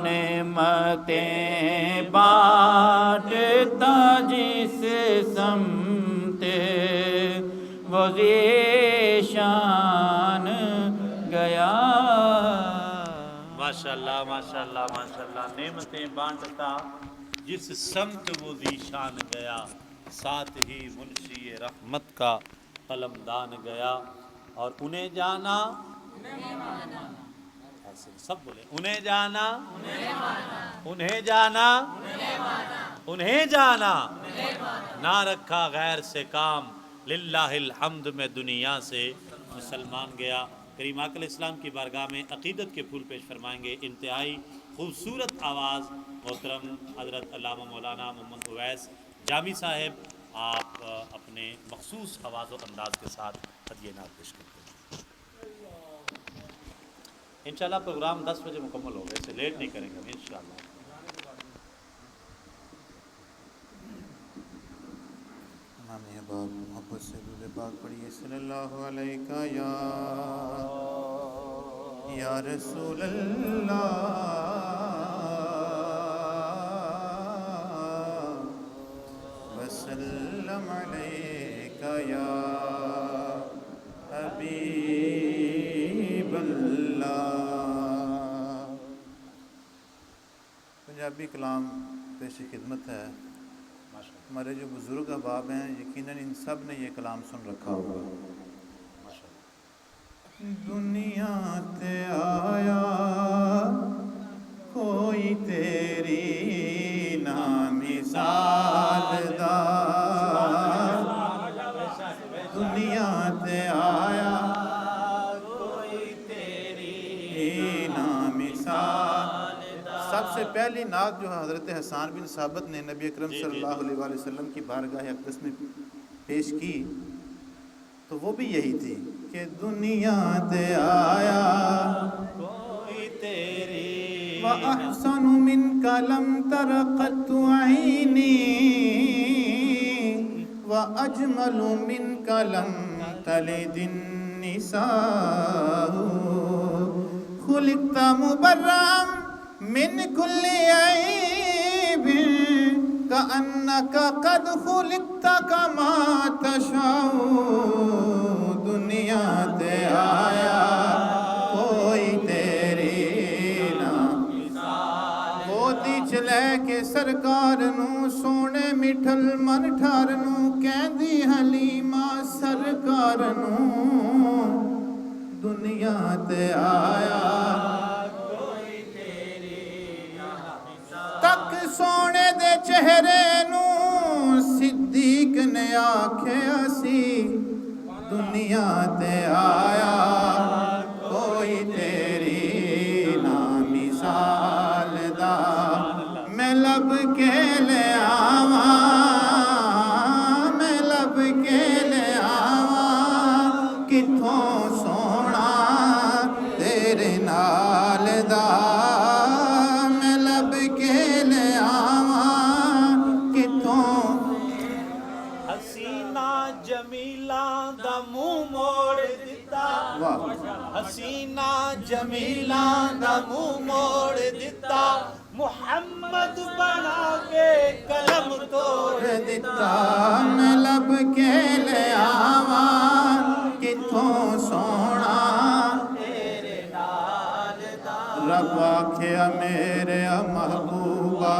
نعمتیں بانٹتا جس سمت وہ ذیشان گیا ماشاءاللہ ماشاءاللہ ماشاءاللہ نعمتیں بانٹتا جس سمت وہ ذیشان گیا ساتھ ہی منشی رحمت کا قلم دان گیا اور انہیں جانا ایسے سب بولے انہیں جانا انہیں جانا انہیں جانا نہ رکھا غیر سے کام للہ الحمد میں دنیا سے مسلمان گیا کریم آقا علیہ السلام کی بارگاہ میں عقیدت کے پھول پیش فرمائیں گے انتہائی خوبصورت آواز محترم حضرت علامہ مولانا محمد اویس جامی صاحب آپ اپنے مخصوص آواز و انداز کے ساتھ ہدیہ نعت پیش کرتے ہیں انشاءاللہ پروگرام 10 بجے مکمل ہوگا اسے لیٹ نہیں کریں گے انشاءاللہ باپ محبت سے درود پاک پڑھیے صلی اللہ علیہ یا رسول اللہ وسلم علیک یا حبیب اللہ پنجابی کلام پیش خدمت ہے ہمارے جو بزرگ احباب ہیں یقیناً ان سب نے یہ کلام سن رکھا ہوگا دنیا تے آیا کوئی تیری نا مثال دا دنیا تے آیا کوئی تیری نا مثال سب سے پہلی نعت جو حضرت حسان بن ثابت نے نبی اکرم صلی اللہ علیہ وسلم کی بارگاہ اقدس میں پیش کی تو وہ بھی یہی تھی کہ دنیا تے آیا کوئی تیری وَأَحْسَنُ مِنْكَ لَمْ تَرَ قَطُّ عَيْنِي وَأَجْمَلُ مِنْكَ لَمْ تَلِدِ النِّسَاءُ خُلِقْتَ مُبَرًّا من كل عيب كأنك قد خلقت كما تشاء دنیا تے آیا کوئی تیری نا گودی چ لے کے سرکار نو سونے مٹھل من ٹھار نو کہندی حلیمہ سرکار نو دنیا تے آیا تک سونے دے چہرے نو صدیق نے آکھیا سی دنیا تے آیا کوئی تیری نا مثال دا میں لب کے لے آواں میں لب کے لے آواں کتھوں سونا تیرے نال دا حسینہ جمیلاں دا منہ موڑ دیتا محمد بنا کے قلم توڑ دیتا میں لب کے لے آواں کتھوں سونا تیرے نال دا رب آکھیا میرے محبوبہ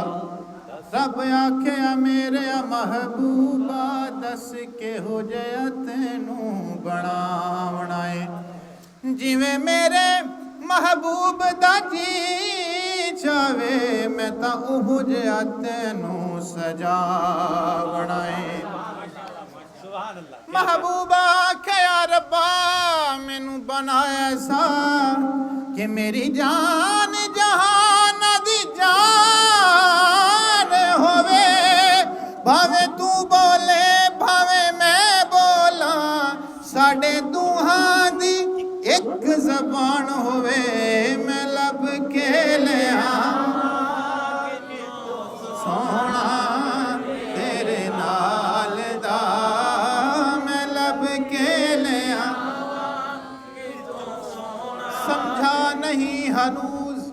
رب آکھیا میرے محبوبہ دس کے ہو جیا تینوں بناونا ہے جویں میرے محبوب دا جی چاہے میں تا اوہ جیا تینوں سجاونا ہے محبوبہ کہ یا ربا مینوں بنایا ایسا کہ میری جان جہان دی جان ہووے بھاوے تو بولے بھاوے میں بولا ساڈے دوہاں دی ایک زبان ہووے میں لب کے لیا سونا تیرے نال دا میں لب کے لیا سمجھا نہیں ہنوز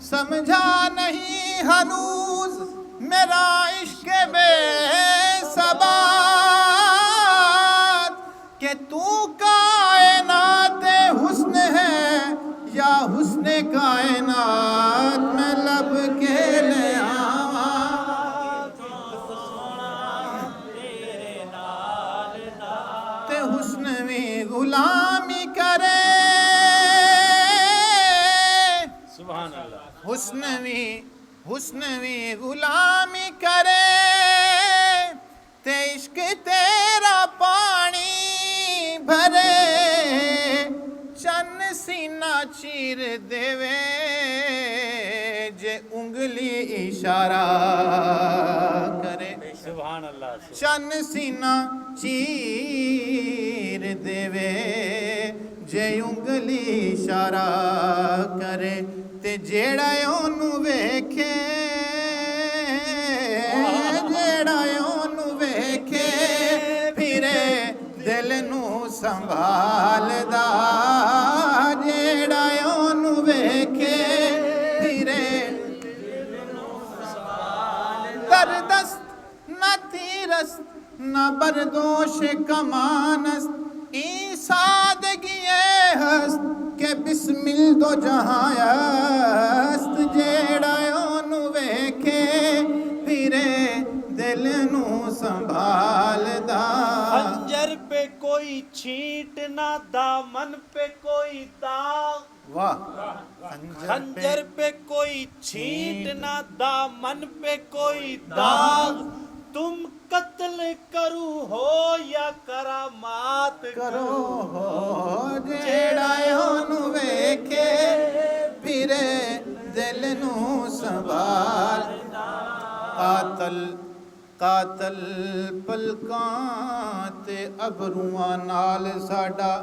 سمجھا نہیں ہنوز میرا عشق بے ثبات کہ تو کائنات حسن ہے یا حسن کائنات میں لب کے لے آواں تے حسن میں غلامی کرے حسن میں غلامی کرے تے عشق تیرا پانی بھرے چن سینہ چیر دیوے جے انگلی اشارہ کرے سبحان اللہ چن سینہ چیر دیوے جے انگلی اشارہ کرے تے جیڑا اونوں ویکھے جیڑا اونوں ویکھے پھرے دل نوں سنبھالدا جیڑا اونوں ویکھے پھرے دردست نہ تیرست نہ بردوش کمانست ای سادگی ہست کہ بسمل دو جہاں است جیڑا اونوں ویکھے پھرے دل نوں سنبھالدا خنجر پہ کوئی چھینٹ نہ دامن پہ کوئی داغ واہ خنجر پہ کوئی چھینٹ نہ دامن پہ کوئی داغ تم قتل کرو ہو یا کرامات کرو ہو جیڑا اونوں ویکھے پھرے دل نوں سنبھال قاتل پلکاں تے ابروਆਂ نال ساڈا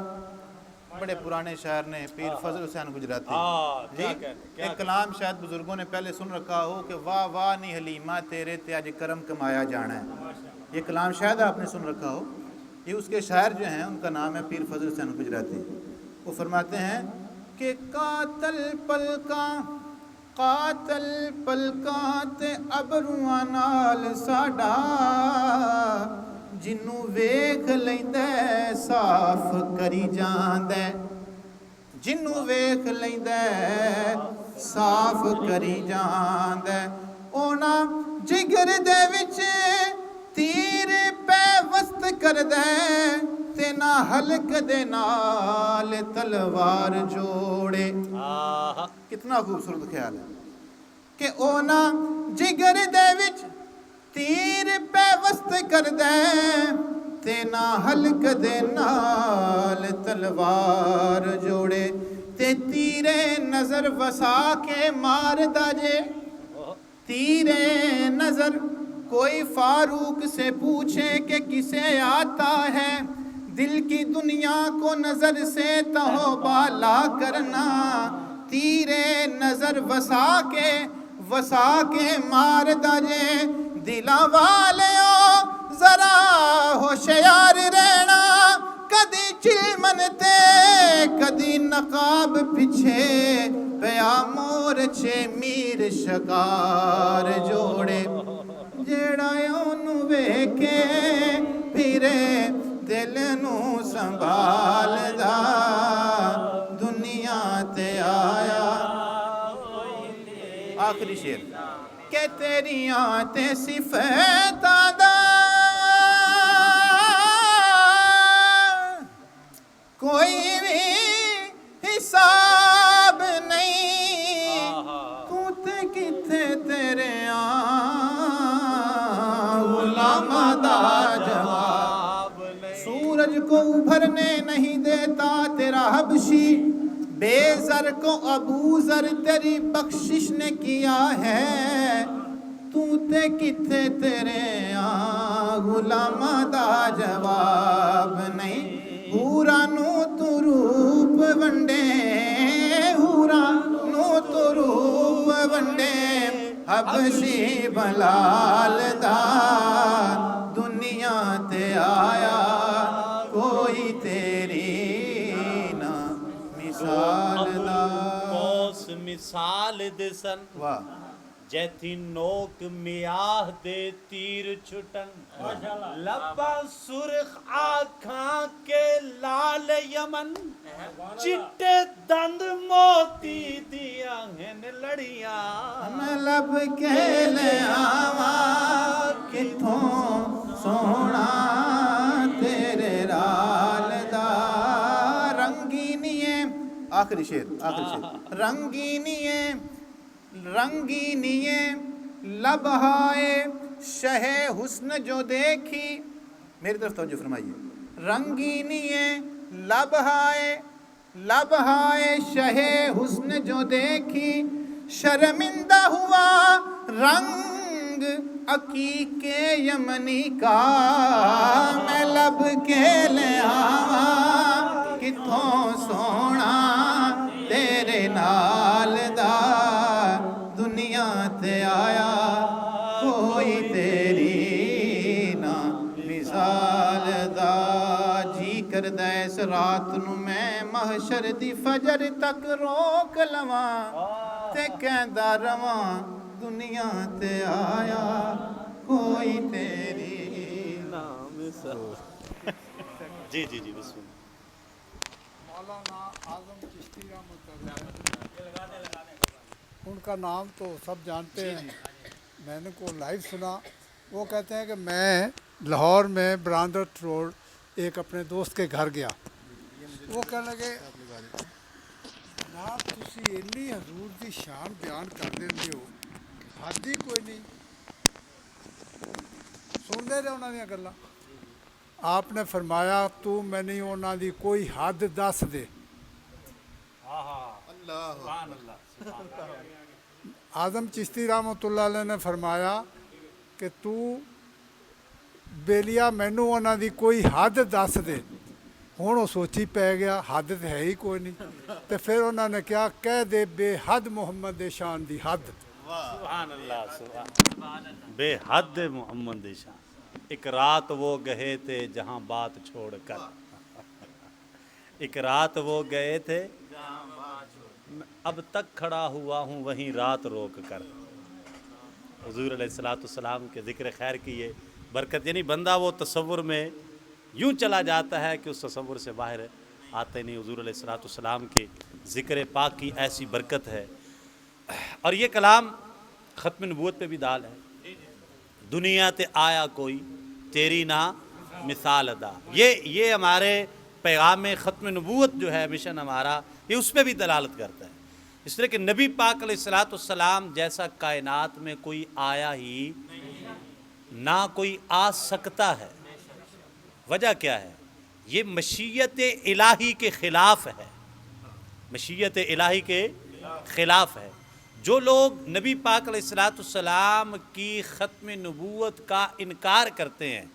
بڑے پرانے شاعر نے پیر فضل حسین گجراتی ایک کلام شاید بزرگوں نے پہلے سن رکھا ہو کہ واہ واہ نی حلیمہ تیرے تے آج کرم کمایا جانا ہے یہ کلام شاید آپ نے سن رکھا ہو یہ اس کے شاعر جو ہیں ان کا نام ہے پیر فضل حسین گجراتی وہ فرماتے ہیں کہ قاتل پلکاں تے ابروਆਂ نال ساڈا جنوں ویکھ لیندے صاف کری جاندے جنوں ویکھ لیندے صاف کری جاندے اونا جگر دے وچ تیر پہ وست کردے تے نہ حلق دے نال تلوار جوڑے کتنا خوبصورت خیال ہے کہ اونا جگر دے وچ تیر پہ وست کر دے تے نہ حلق دے نال تلوار جوڑے تے تیرے نظر وسا کے مار دا جے تیرے نظر کوئی فاروق سے پوچھے کہ کسے آتا ہے دل کی دنیا کو نظر سے تہو بالا کرنا تیرے نظر وسا کے مار دا جے دلاں والیو ذرا ہوشیار رہنا کدی چلمن تے کدی نقاب پچھے پیا مورچے میر شکار جوڑے جیڑا اونوں ویکھے پھرے دل نوں سنبھالدا دنیا تے آیا آخری شعر کہ تیریاں تے صفتاں دا کوئی بھی حساب نہیں، تو تے کتھے تیرے غلاماں دا جواب نہیں۔ سورج کو ابھرنے نہیں دیتا تیرا حبشی، بے زر کو ابو ذر تیری بخشش نے کیا ہے، تو تے کتھے تیرے غلاماں دا جواب نہیں۔ ہورا نو تو روپ ونڈے، ہورا نو تو روپ ونڈے، حبشی بلال دا دنیا تے آیا کوئی تیری نہ مثال دا۔ کوس مثال دسن واہ جیتھی نوک میاہ دے تیر چھٹن، لباں سرخ آنکھاں کے لال یمن، چٹے دند موتی دیاں ہیں لڑیاں، میں لب کے لے آواں کتھوں سونا تیرے رال دا۔ رنگینیے آخری شعر رنگینیے رنگینیے لبہائے شہ حسن جو دیکھی، میری طرف توجہ فرمائیے، رنگینیے لبہائے شہ حسن جو دیکھی، شرمندہ ہوا رنگ عقیق یمنی کا، میں لب کے لے آواں کتھوں سونا تیرے نال دا، دنیا تے آیا کوئی تیری نہ مثال دا۔ جی کردہ اس رات نو میں محشر دی فجر تک روک لواں تے کہندا رواں، دنیا تے آیا کوئی تیری نہ مثال۔ جی جی جی بسم اللہ۔ مولانا اعظم چشتی رحمۃ اللہ، ان کا نام تو سب جانتے ہیں، میں نے کو لائیو سنا، وہ کہتے ہیں کہ میں لاہور میں براندرت روڈ ایک اپنے دوست کے گھر گیا، وہ کہنے لگے جناب تسی اتنی حضور دی شان بیان کر دے ہو، حد ہی کوئی نہیں، سنتے رہے انہوں نے گلاں۔ آپ نے فرمایا تو میں نہیں انہوں دی کوئی حد دس دے۔ اعظم چشتی رحمۃ اللہ علیہ نے فرمایا کہ تو بیلیا مینوں انہوں دی کوئی حد دس دے، ہوں وہ سوچی پی گیا حد تو ہے ہی کوئی نہیں، تو پھر انہوں نے کیا کہہ دے بے حد محمد شان دی حد۔ سبحان اللہ سبحان، بے حد محمد شان۔ ایک رات وہ گئے تھے جہاں بات چھوڑ کر، ایک رات وہ گئے تھے اب تک کھڑا ہوا ہوں وہیں رات روک کر۔ حضور علیہ السلام کے ذکر خیر کی یہ برکت، یعنی بندہ وہ تصور میں یوں چلا جاتا ہے کہ اس تصور سے باہر آتے نہیں۔ حضور علیہ السلام کے ذکر پاک کی ایسی برکت ہے، اور یہ کلام ختم نبوت پہ بھی دال ہے، دنیا تے آیا کوئی تیری نہ مثال ادا۔ یہ ہمارے پیغام ختم نبوت جو ہے مشن ہمارا، یہ اس پہ بھی دلالت کرتا ہے، اس لیے کہ نبی پاک علیہ السلام جیسا کائنات میں کوئی آیا ہی نہ کوئی آ سکتا ہے۔ وجہ کیا ہے؟ یہ مشیت الہی کے خلاف ہے، مشیت الہی کے خلاف ہے۔ جو لوگ نبی پاک علیہ السلام کی ختم نبوت کا انکار کرتے ہیں،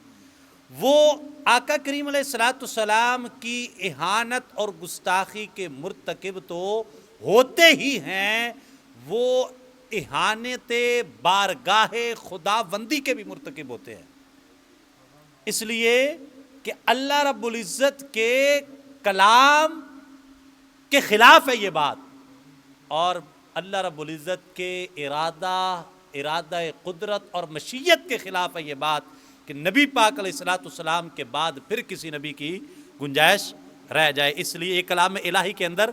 وہ آقا کریم علیہ السلام کی اہانت اور گستاخی کے مرتکب تو ہوتے ہی ہیں، وہ اہانت بارگاہ خداوندی کے بھی مرتکب ہوتے ہیں، اس لیے کہ اللہ رب العزت کے کلام کے خلاف ہے یہ بات، اور اللہ رب العزت کے ارادہ قدرت اور مشیت کے خلاف ہے یہ بات کہ نبی پاک علیہ السلام کے بعد پھر کسی نبی کی گنجائش رہ جائے۔ اس لیے یہ کلام الہی کے اندر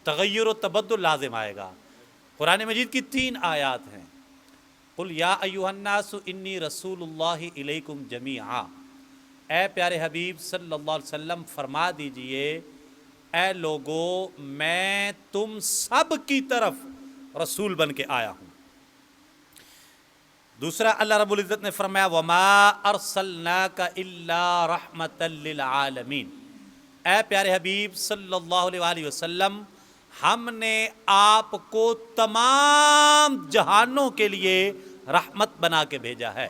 تغیر و تبدل لازم آئے گا۔ قرآن مجید کی 3 آیات ہیں، قل یا ایھا الناس انی رسول اللہ الیکم جمیعا، اے پیارے حبیب صلی اللہ علیہ وسلم فرما دیجئے اے لوگو میں تم سب کی طرف رسول بن کے آیا ہوں۔ دوسرا اللہ رب العزت نے فرمایا وما ارسلناک الا رحمۃ للعالمین، اے پیارے حبیب صلی اللہ علیہ وآلہ وسلم ہم نے آپ کو تمام جہانوں کے لیے رحمت بنا کے بھیجا ہے۔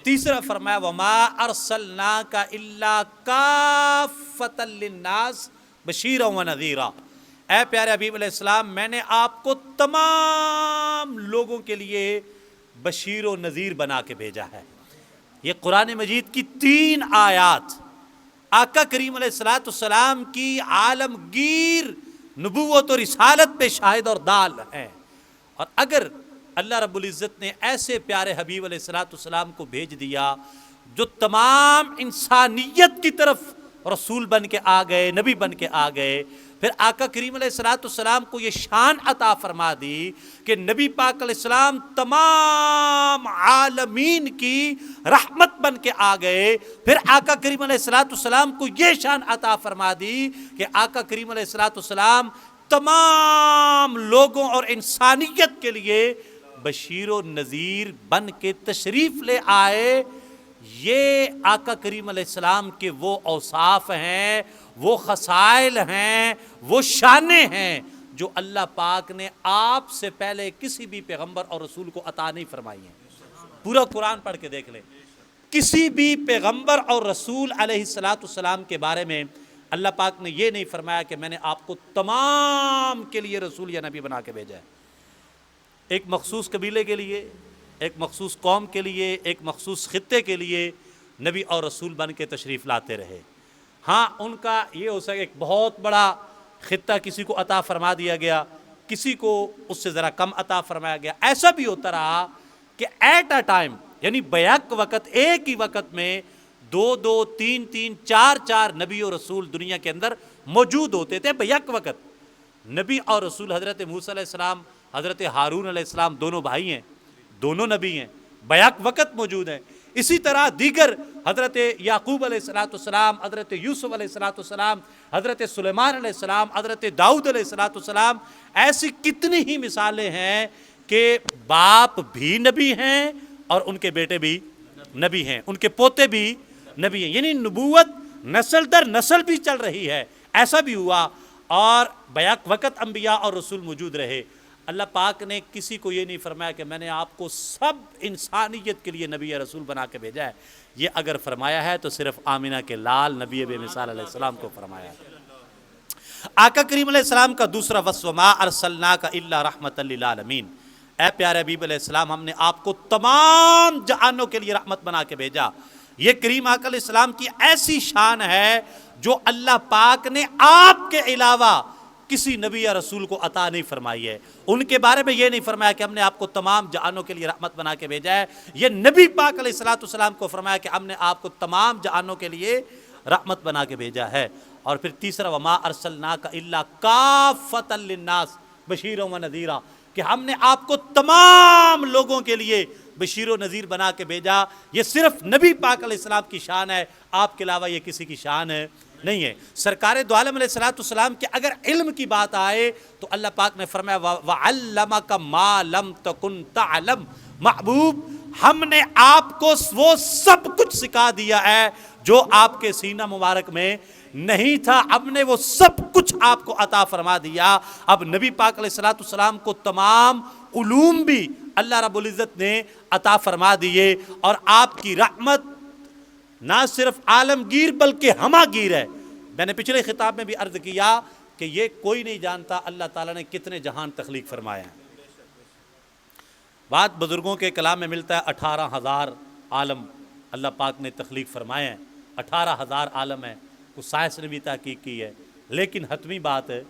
تیسرا فرمایا وما ارسلناک الا کافۃ للناس بشیرا ونذیرا، اے پیارے حبیب علیہ السلام میں نے آپ کو تمام لوگوں کے لیے بشیر و نذیر بنا کے بھیجا ہے۔ یہ قرآن مجید کی 3 آیات آقا کریم علیہ السلام کی عالمگیر نبوت و رسالت پہ شاہد اور دال ہیں، اور اگر اللہ رب العزت نے ایسے پیارے حبیب علیہ السلام کو بھیج دیا جو تمام انسانیت کی طرف رسول بن کے آ گئے، نبی بن کے آ گئے، پھر آقا کریم علیہ السلام کو یہ شان عطا فرما دی کہ نبی پاک علیہ السلام تمام عالمین کی رحمت بن کے آ گئے، پھر آقا کریم علیہ السلام کو یہ شان عطا فرما دی کہ آقا کریم علیہ السلام تمام لوگوں اور انسانیت کے لیے بشیر و نذیر بن کے تشریف لے آئے۔ یہ آقا کریم علیہ السلام کے وہ اوصاف ہیں، وہ خصائل ہیں، وہ شانیں ہیں جو اللہ پاک نے آپ سے پہلے کسی بھی پیغمبر اور رسول کو عطا نہیں فرمائی ہیں۔ پورا قرآن پڑھ کے دیکھ لیں، کسی بھی پیغمبر اور رسول علیہ السلام کے بارے میں اللہ پاک نے یہ نہیں فرمایا کہ میں نے آپ کو تمام کے لیے رسول یا نبی بنا کے بھیجا ہے۔ ایک مخصوص قبیلے کے لیے، ایک مخصوص قوم کے لیے، ایک مخصوص خطے کے لیے نبی اور رسول بن کے تشریف لاتے رہے۔ ہاں ان کا یہ ہو سکے ایک بہت بڑا خطہ کسی کو عطا فرما دیا گیا، کسی کو اس سے ذرا کم عطا فرمایا گیا، ایسا بھی ہوتا رہا کہ ایٹ اے ٹائم یعنی بیک وقت ایک ہی وقت میں 2 3 4 نبی اور رسول دنیا کے اندر موجود ہوتے تھے بیک وقت۔ نبی اور رسول حضرت موسیٰ علیہ السلام، حضرت ہارون علیہ السلام دونوں بھائی ہیں، دونوں نبی ہیں، بیک وقت موجود ہیں۔ اسی طرح دیگر حضرت یعقوب علیہ السلام، حضرت یوسف علیہ السلام، حضرت سلیمان علیہ السلام، حضرت داؤد علیہ السلام، ایسی کتنی ہی مثالیں ہیں کہ باپ بھی نبی ہیں اور ان کے بیٹے بھی نبی ہیں، ان کے پوتے بھی نبی ہیں، یعنی نبوت نسل در نسل بھی چل رہی ہے۔ ایسا بھی ہوا اور بیک وقت انبیاء اور رسول موجود رہے۔ اللہ پاک نے کسی کو یہ نہیں فرمایا کہ میں نے آپ کو سب انسانیت کے لیے نبی یا رسول بنا کے بھیجا ہے، یہ اگر فرمایا ہے تو صرف آمینہ کے لال نبی بے مثال علیہ السلام کو فرمایا ہے۔ آقا کریم علیہ السلام کا دوسرا وصف وما ارسلناک الا رحمۃ للعالمین، اے پیارے حبیب علیہ السلام ہم نے آپ کو تمام جہانوں کے لیے رحمت بنا کے بھیجا۔ یہ کریم آقا علیہ السلام کی ایسی شان ہے جو اللہ پاک نے آپ کے علاوہ کسی نبی یا رسول کو عطا نہیں فرمائی ہے۔ ان کے بارے میں یہ نہیں فرمایا کہ ہم نے آپ کو تمام جہانوں کے لیے رحمت بنا کے بھیجا ہے، یہ نبی پاک علیہ السلام کو فرمایا کہ ہم نے آپ کو تمام جہانوں کے لیے رحمت بنا کے بھیجا ہے۔ اور پھر تیسرا وما ارسلناک الا کافۃ للناس بشیرا ونذیرا، کہ ہم نے آپ کو تمام لوگوں کے لیے بشیر و نذیر بنا کے بھیجا۔ یہ صرف نبی پاک علیہ السلام کی شان ہے، آپ کے علاوہ یہ کسی کی شان ہے نہیں ہے۔ سرکار دو عالم علیہ السلام کے اگر علم کی بات آئے تو اللہ پاک نے فرمایا وَعَلَّمَكَ مَا لَمْ تَكُنْ تَعْلَمْ، محبوب ہم نے آپ کو وہ سب کچھ سکھا دیا ہے جو آپ کے سینہ مبارک میں نہیں تھا، اب نے وہ سب کچھ آپ کو عطا فرما دیا۔ اب نبی پاک علیہ السلام کو تمام علوم بھی اللہ رب العزت نے عطا فرما دیے، اور آپ کی رحمت نہ صرف عالمگیر بلکہ ہماگیر ہے۔ میں نے پچھلے خطاب میں بھی عرض کیا کہ یہ کوئی نہیں جانتا اللہ تعالیٰ نے کتنے جہان تخلیق فرمایا ہے۔ بات بزرگوں کے کلام میں ملتا ہے 18,000 عالم اللہ پاک نے تخلیق فرمائے ہیں، 18,000 عالم ہیں، کچھ سائنس نے بھی تحقیق کی ہے، لیکن حتمی بات ہے،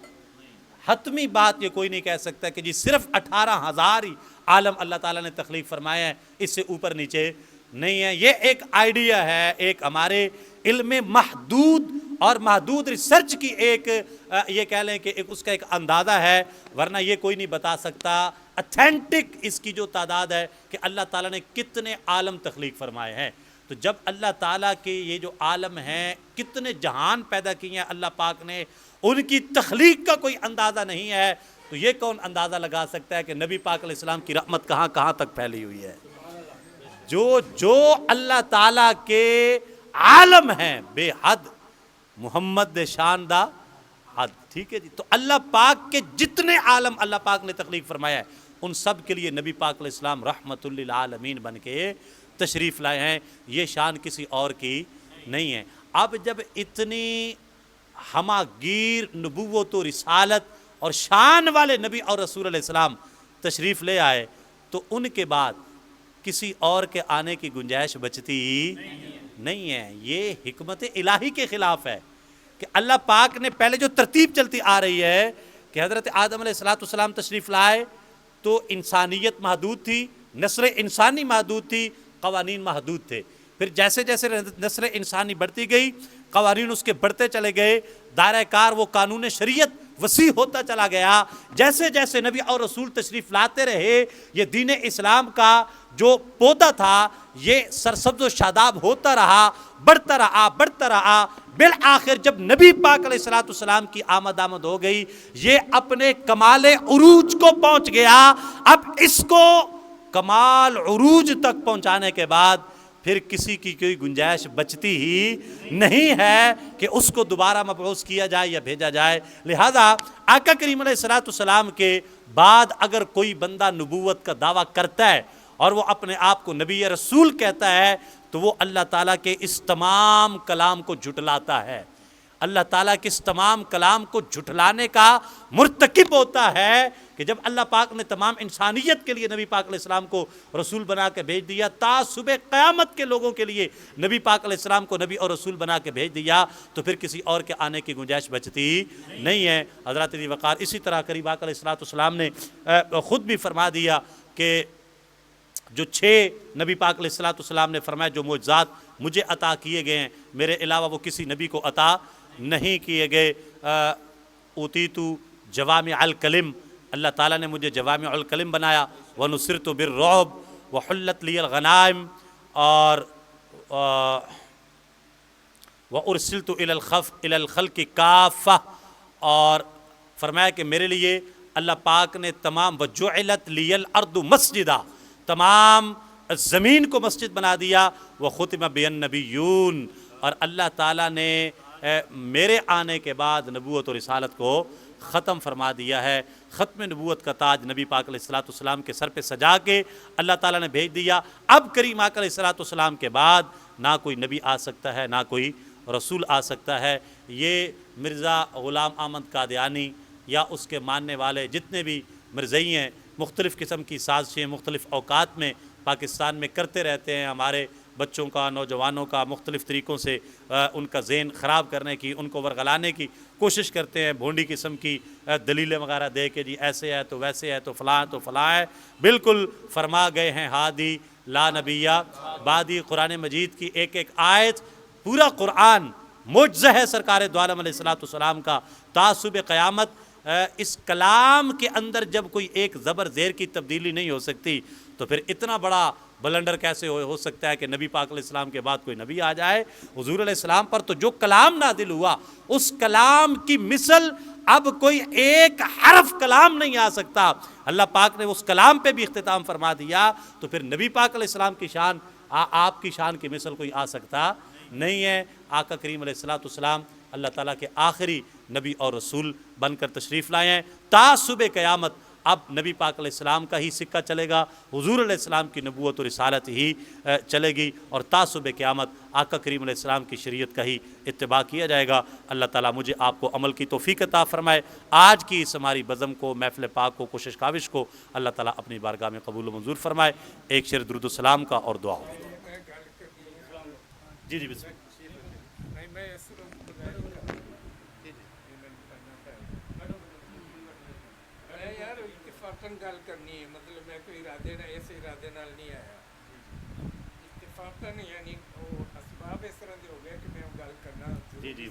حتمی بات یہ کوئی نہیں کہہ سکتا کہ جی صرف 18,000 ہی عالم اللہ تعالیٰ نے تخلیق فرمائے ہیں، اس سے اوپر نیچے نہیں ہے۔ یہ ایک آئیڈیا ہے، ایک ہمارے علم محدود اور محدود ریسرچ کی ایک یہ کہہ لیں کہ اس کا ایک اندازہ ہے، ورنہ یہ کوئی نہیں بتا سکتا اتھینٹک اس کی جو تعداد ہے کہ اللہ تعالیٰ نے کتنے عالم تخلیق فرمائے ہیں. تو جب اللہ تعالیٰ کے یہ جو عالم ہیں کتنے جہان پیدا کیے ہیں اللہ پاک نے, ان کی تخلیق کا کوئی اندازہ نہیں ہے, تو یہ کون اندازہ لگا سکتا ہے کہ نبی پاک علیہ السلام کی رحمت کہاں کہاں تک پھیلی ہوئی ہے. جو اللہ تعالیٰ کے عالم ہیں بے حد, محمد شان دا حد. ٹھیک ہے جی. تو اللہ پاک کے جتنے عالم اللہ پاک نے تخلیق فرمایا ہے ان سب کے لیے نبی پاک علیہ السلام رحمت للعالمین بن کے تشریف لائے ہیں. یہ شان کسی اور کی نہیں ہے. اب جب اتنی ہماگیر نبوت و رسالت اور شان والے نبی اور رسول علیہ السلام تشریف لے آئے تو ان کے بعد کسی اور کے آنے کی گنجائش بچتی نہیں ہے. یہ حکمت الہی کے خلاف ہے کہ اللہ پاک نے پہلے جو ترتیب چلتی آ رہی ہے کہ حضرت آدم علیہ السلام تشریف لائے تو انسانیت محدود تھی, نسل انسانی محدود تھی, قوانین محدود تھے. پھر جیسے جیسے نسل انسانی بڑھتی گئی قوانین اس کے بڑھتے چلے گئے, دائرہ کار وہ قانون شریعت وسیع ہوتا چلا گیا. جیسے جیسے نبی اور رسول تشریف لاتے رہے یہ دین اسلام کا جو پودا تھا یہ سرسبز و شاداب ہوتا رہا, بڑھتا رہا. بالآخر جب نبی پاک علیہ السلام کی آمد ہو گئی یہ اپنے کمال عروج کو پہنچ گیا. اب اس کو کمال عروج تک پہنچانے کے بعد پھر کسی کی کوئی گنجائش بچتی ہی نہیں ہے کہ اس کو دوبارہ مبعوث کیا جائے یا بھیجا جائے. لہذا آقا کریم علیہ السلام کے بعد اگر کوئی بندہ نبوت کا دعویٰ کرتا ہے اور وہ اپنے آپ کو نبی رسول کہتا ہے تو وہ اللہ تعالیٰ کے اس تمام کلام کو جھٹلاتا ہے. اللہ تعالیٰ کے اس تمام کلام کو جھٹلانے کا مرتکب ہوتا ہے کہ جب اللہ پاک نے تمام انسانیت کے لیے نبی پاک علیہ السلام کو رسول بنا کے بھیج دیا, تا صبح قیامت کے لوگوں کے لیے نبی پاک علیہ السلام کو نبی اور رسول بنا کے بھیج دیا, تو پھر کسی اور کے آنے کی گنجائش بچتی نہیں ہے. حضرات ذی وقار اسی طرح قریب آقا علیہ السلام نے خود بھی فرما دیا کہ جو 6 نبی پاک علیہ السلام نے فرمایا جو معجزات مجھے عطا کیے گئے ہیں میرے علاوہ وہ کسی نبی کو عطا نہیں کیے گئے. اوتیتو جوامع الکلم, اللہ تعالیٰ نے مجھے جوامع الکلم بنایا. ونصرت بالرعب وحلت لی الغنائم اور وارسلت الی الخلق کافہ, اور فرمایا کہ میرے لیے اللہ پاک نے تمام وجعلت لی الارض مسجدہ, تمام زمین کو مسجد بنا دیا. وختم بی النبیون, اور اللہ تعالیٰ نے میرے آنے کے بعد نبوت و رسالت کو ختم فرما دیا ہے. ختم نبوت کا تاج نبی پاک علیہ السلام کے سر پہ سجا کے اللہ تعالیٰ نے بھیج دیا. اب کریم آقا علیہ السلام کے بعد نہ کوئی نبی آ سکتا ہے نہ کوئی رسول آ سکتا ہے. یہ مرزا غلام احمد قادیانی یا اس کے ماننے والے جتنے بھی مرزئی ہیں مختلف قسم کی سازشیں مختلف اوقات میں پاکستان میں کرتے رہتے ہیں. ہمارے بچوں کا نوجوانوں کا مختلف طریقوں سے ان کا ذہن خراب کرنے کی, ان کو ورغلانے کی کوشش کرتے ہیں. بھونڈی قسم کی دلیلیں وغیرہ دے کے جی ایسے ہے تو ویسے ہے تو فلاں تو فلاں ہے. بالکل فرما گئے ہیں ہادی لا نبیہ بعدی. قرآن مجید کی ایک ایک آیت, پورا قرآن معجزہ ہے سرکار دو عالم علیہ السلام کا. تعصب قیامت اس کلام کے اندر جب کوئی ایک زبر زیر کی تبدیلی نہیں ہو سکتی تو پھر اتنا بڑا بلنڈر کیسے ہو سکتا ہے کہ نبی پاک علیہ السلام کے بعد کوئی نبی آ جائے. حضور علیہ السلام پر تو جو کلام نازل ہوا اس کلام کی مثل اب کوئی ایک حرف کلام نہیں آ سکتا. اللہ پاک نے اس کلام پہ بھی اختتام فرما دیا تو پھر نبی پاک علیہ السلام کی شان آپ کی شان کی مثل کوئی آ سکتا نہیں ہے. آقا کریم علیہ السلام اللہ تعالیٰ کے آخری نبی اور رسول بن کر تشریف لائے ہیں. تا صبح قیامت اب نبی پاک علیہ السلام کا ہی سکہ چلے گا, حضور علیہ السلام کی نبوت و رسالت ہی چلے گی, اور تا صبح قیامت آقا کریم علیہ السلام کی شریعت کا ہی اتباع کیا جائے گا. اللہ تعالیٰ مجھے آپ کو عمل کی توفیق عطا فرمائے. آج کی اس ہماری بزم کو, محفل پاک کو, کوشش کاوش کو اللہ تعالیٰ اپنی بارگاہ میں قبول و منظور فرمائے. ایک شعر درود و سلام کا اور دعا ہو. جی جی بسم اللہ. گل کرنی ہے, مطلب میں کوئی ارادے اس ارادے نال نہیں آیا, اتفاقاً یعنی وہ اسباب اس طرح دے ہو گئے کہ میں گل کرنا. جی جی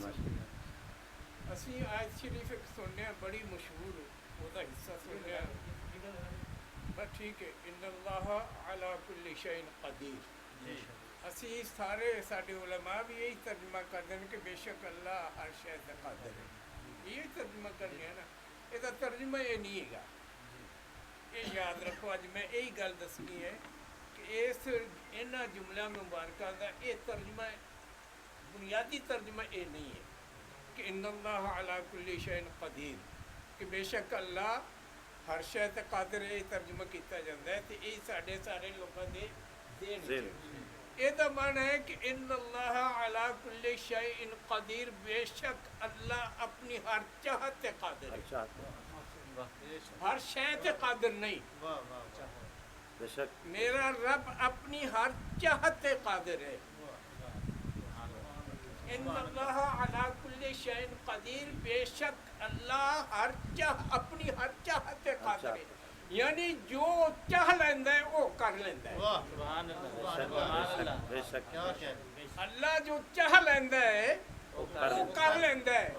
اسی آیت شریف ایک سننے بڑی مشہور وہ حصہ سننے بس ٹھیک ہے ان اللہ علی کل شیء قدیر اسی سارے ساڈے علماء بھی یہی ترجمہ کرتے ہیں کہ بے شک اللہ ہر شے تے قادر ہے یہی ترجمہ کرنے ہے نا یہ ترجمہ یہ نہیں ہے گا یہ یاد رکھو اج میں یہی گل دسنی ہے کہ اس انہاں جملہ مبارکہ دا یہ ترجمہ بنیادی ترجمہ یہ نہیں ہے کہ ان اللہ علی کل شیء قدیر کہ بے شک اللہ ہر شے تے قادر ہے ترجمہ کیتا جاتا ہے تے یہ ساڈے سارے لوگوں دے ذہن یہ دا معنی ہے کہ ان اللہ علی کل شیء قدیر بے شک اللہ اپنی ہر چاہت تے قادر ہے ہر شے تے قادر نہیں بے شک میرا رب اپنی ہر چاہت تے قادر ہے ان اللہ علی کل شیء قدیر بے شک اللہ اپنی ہر چاہت تے قادر ہے یعنی جو چاہ لیندہ ہے وہ کر لیندہ ہے سبحان اللہ بے شک اللہ جو چاہ لیندہ ہے وہ کر لیندہ ہے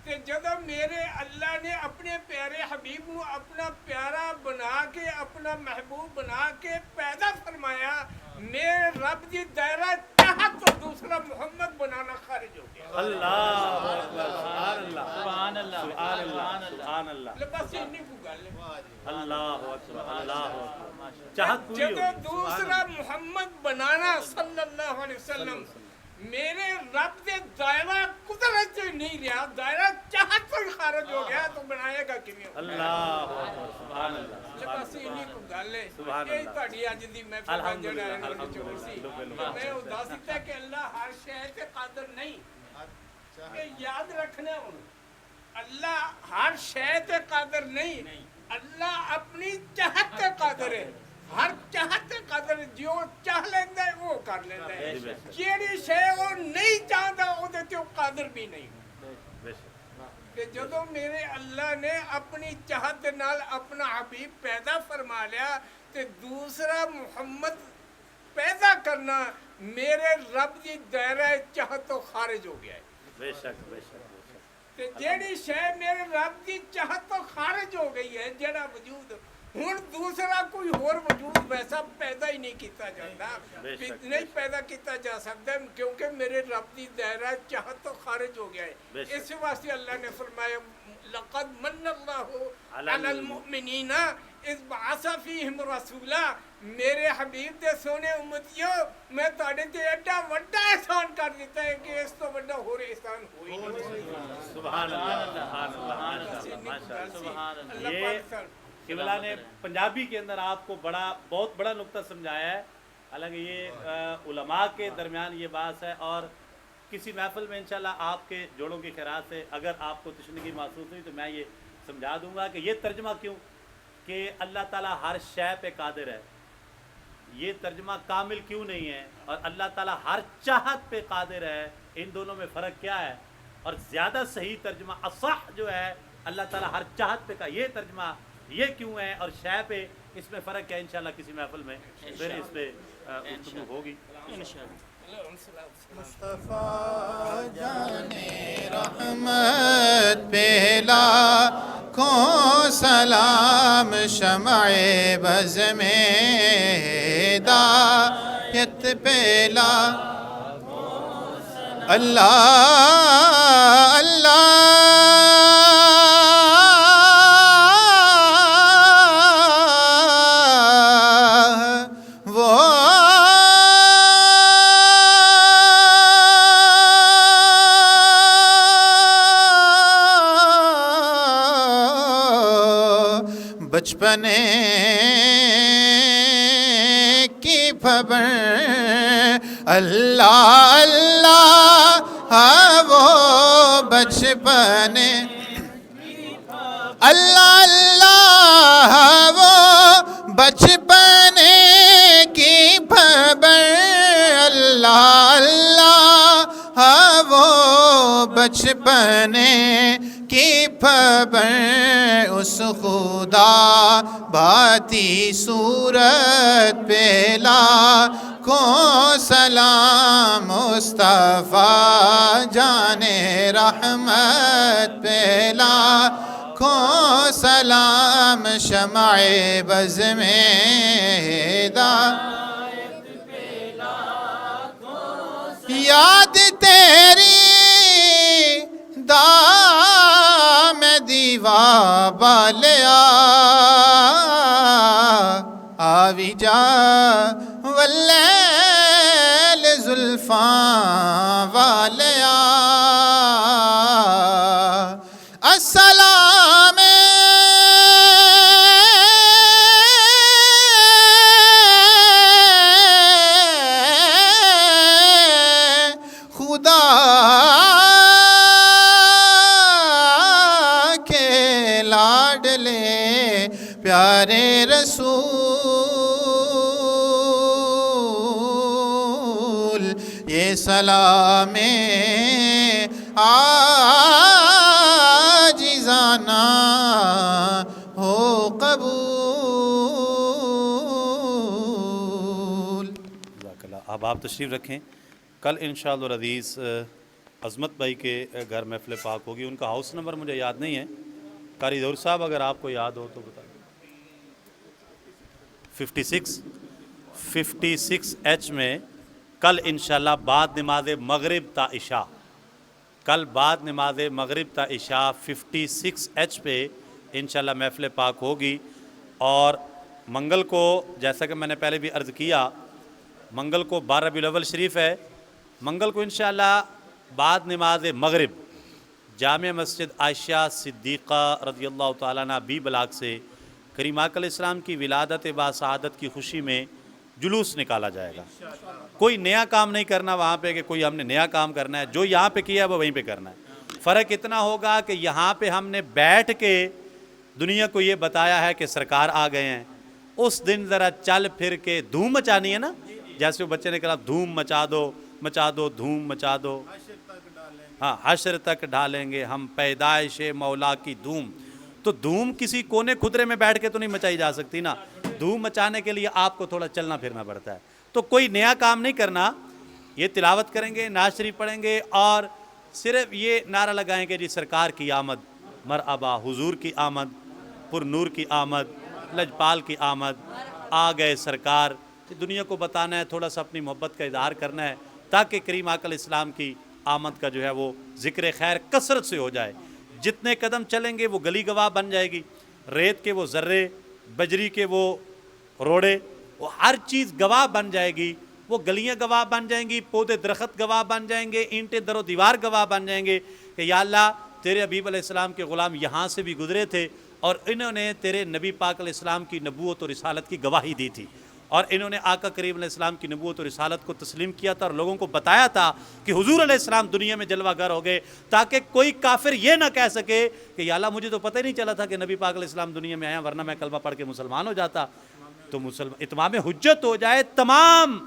کہ جدو میرے اللہ نے اپنے پیارے حبیب کو اپنا پیارا بنا کے اپنا محبوب بنا کے پیدا فرمایا میرے رب دی دائرہ چاہت تو دوسرا محمد بنانا خارج ہو گیا اللہ سبحان اللہ سبحان اللہ سبحان اللہ سبحان اللہ بس اتنی کو گل ہے اللہ اکبر اللہ اکبر چاہت پوری جب ہوگی دوسرا محمد بنانا صلی اللہ علیہ وسلم میرے رب دے دائرہ قدرت سے نہیں رہا دائرہ چاہت سے خارج ہو گیا تو بنائے گا کیوں اللہ اکبر سبحان اللہ بس انہی کو گل ہے سبحان یہ اللہ تہاڈی اج دی محفل دا جڑا ہے نچوڑ سی میں وہ دس دتا کہ اللہ ہر شے تے قادر نہیں یہ یاد رکھنا ہوں اللہ ہر شے تے قادر نہیں اللہ اپنی چاہت تے قادر ہے ہر چاہت تے قادر جو چاہ لیندہ ہے وہ کر لیندہ ہے جیڑی شے وہ نہیں چاہتا وہ دیتے وہ قادر بھی نہیں کہ جدو میرے اللہ نے اپنی چاہت نال اپنا حبیب پیدا فرما لیا تے دوسرا محمد پیدا کرنا میرے رب دی دائرہ چاہت تو خارج ہو گیا ہے بے شک بے شک تے جیڑی شے میرے رب دی چاہت تو خارج ہو گئی ہے جڑا وجود ہن دوسرا کوئی اور وجود ویسا پیدا ہی نہیں کیتا جاتا نہیں پیدا کیتا جا سکتا کیونکہ میرے رب دی دائرہ چاہت تو خارج ہو گیا ہے اس واسطے اللہ نے فرمایا لقد من اللہ علی المؤمنین اذ بعث فیہم رسولا میرے حبیب دے سونے امتیوں میں تاڑے تے ایڈا وڈا احسان کر دیتا ہے کہ اس تو وڈا ہو رہے احسان ہوئی نہیں سبحان اللہ سبحان اللہ یہ قبلہ نے پنجابی کے اندر آپ کو بہت بڑا نقطہ سمجھایا ہے حالانکہ یہ علماء کے درمیان یہ بات ہے اور کسی محفل میں انشاءاللہ آپ کے جوڑوں کی خیرات سے اگر آپ کو تشنگی محسوس ہوئی تو میں یہ سمجھا دوں گا کہ یہ ترجمہ کیوں کہ اللہ تعالیٰ ہر شے پہ قادر ہے یہ ترجمہ کامل کیوں نہیں ہے اور اللہ تعالیٰ ہر چاہت پہ قادر ہے ان دونوں میں فرق کیا ہے اور زیادہ صحیح ترجمہ اصح جو ہے اللہ تعالیٰ ہر چاہت پہ کا یہ ترجمہ یہ کیوں ہے اور شے پہ اس میں فرق ہے انشاءاللہ کسی محفل میں پھر اس پہ گفتگو ہوگی مصطفیٰ جان رحمت پہلا کو سلام شمع بز میں ہدایت پہلا اللہ اللہ بچپنے کی خبر اللہ اللہ وہ بچپنے اللہ اللہ وہ بچپنے کی خبر اللہ اللہ وہ بچپنے کی خبر اس خدا باتی صورت پہلا کو سلام مصطفیٰ جان رحمت پہلا لاکھوں سلام شمع بز میں ہدایت پہ یاد تیری دام دیوا بالیا آوی جا واللیل زلفاں والیا السلام خدا کے لاڈلے پیارے رسول یہ سلام آجزانہ ہو قبول. جزاک اللہ. اب آپ تشریف رکھیں. کل انشاءاللہ العزیز عظمت بھائی کے گھر محفل پاک ہوگی. ان کا ہاؤس نمبر مجھے یاد نہیں ہے. قاری ظہور صاحب اگر آپ کو یاد ہو تو بتا دیں. 56H میں کل انشاءاللہ بعد نماز مغرب تا عشاء، کل بعد نماز مغرب تا عشاء 56H پہ انشاءاللہ محفل پاک ہوگی. اور منگل کو جیسا کہ میں نے پہلے بھی عرض کیا، منگل کو 12 ربیع الاول شریف ہے. منگل کو انشاءاللہ بعد نماز مغرب جامع مسجد عائشہ صدیقہ رضی اللہ تعالیٰ عنہ بی بلاک سے کریم آقا علیہ السلام کی ولادت باسعادت کی خوشی میں جلوس نکالا جائے گا. کوئی نیا کام نہیں کرنا وہاں پہ کہ کوئی ہم نے نیا کام کرنا ہے. جو یہاں پہ کیا ہے وہ وہیں پہ کرنا ہے. فرق اتنا ہوگا کہ یہاں پہ ہم نے بیٹھ کے دنیا کو یہ بتایا ہے کہ سرکار آ گئے ہیں. اس دن ذرا چل پھر کے دھوم مچانی ہے نا، جیسے وہ بچے نے کہا دھوم مچا دو دھوم مچا دو. ہاں، حشر تک ڈالیں گے ہم پیدائش مولا کی دھوم. تو دھوم کسی کونے خدرے میں بیٹھ کے تو نہیں مچائی جا سکتی نا. دھوم مچانے کے لیے آپ کو تھوڑا چلنا پھرنا پڑتا ہے. تو کوئی نیا کام نہیں کرنا. یہ تلاوت کریں گے، نعت شریف پڑھیں گے اور صرف یہ نعرہ لگائیں گے جی سرکار کی آمد مرحبا، حضور کی آمد، پر نور کی آمد، لجپال کی آمد، آ گئے سرکار. دنیا کو بتانا ہے، تھوڑا سا اپنی محبت کا اظہار کرنا ہے تاکہ کریم آقا علیہ السلام کی آمد کا جو ہے وہ ذکر خیر کثرت سے ہو جائے. جتنے قدم چلیں گے وہ گلی گواہ بن جائے گی. ریت کے وہ ذرے، بجری کے وہ روڑے، وہ ہر چیز گواہ بن جائے گی. وہ گلیاں گواہ بن جائیں گی، پودے درخت گواہ بن جائیں گے، اینٹیں در و دیوار گواہ بن جائیں گے کہ یا اللہ تیرے حبیب علیہ السلام کے غلام یہاں سے بھی گزرے تھے اور انہوں نے تیرے نبی پاک علیہ السلام کی نبوت و رسالت کی گواہی دی تھی، اور انہوں نے آقا کریم علیہ السلام کی نبوت و رسالت کو تسلیم کیا تھا اور لوگوں کو بتایا تھا کہ حضور علیہ السلام دنیا میں جلوہ گر ہو گئے، تاکہ کوئی کافر یہ نہ کہہ سکے کہ یا اللہ مجھے تو پتہ ہی نہیں چلا تھا کہ نبی پاک علیہ السلام دنیا میں آیا، ورنہ میں کلمہ پڑھ کے مسلمان ہو جاتا. تو اتمام حجت ہو جائے تمام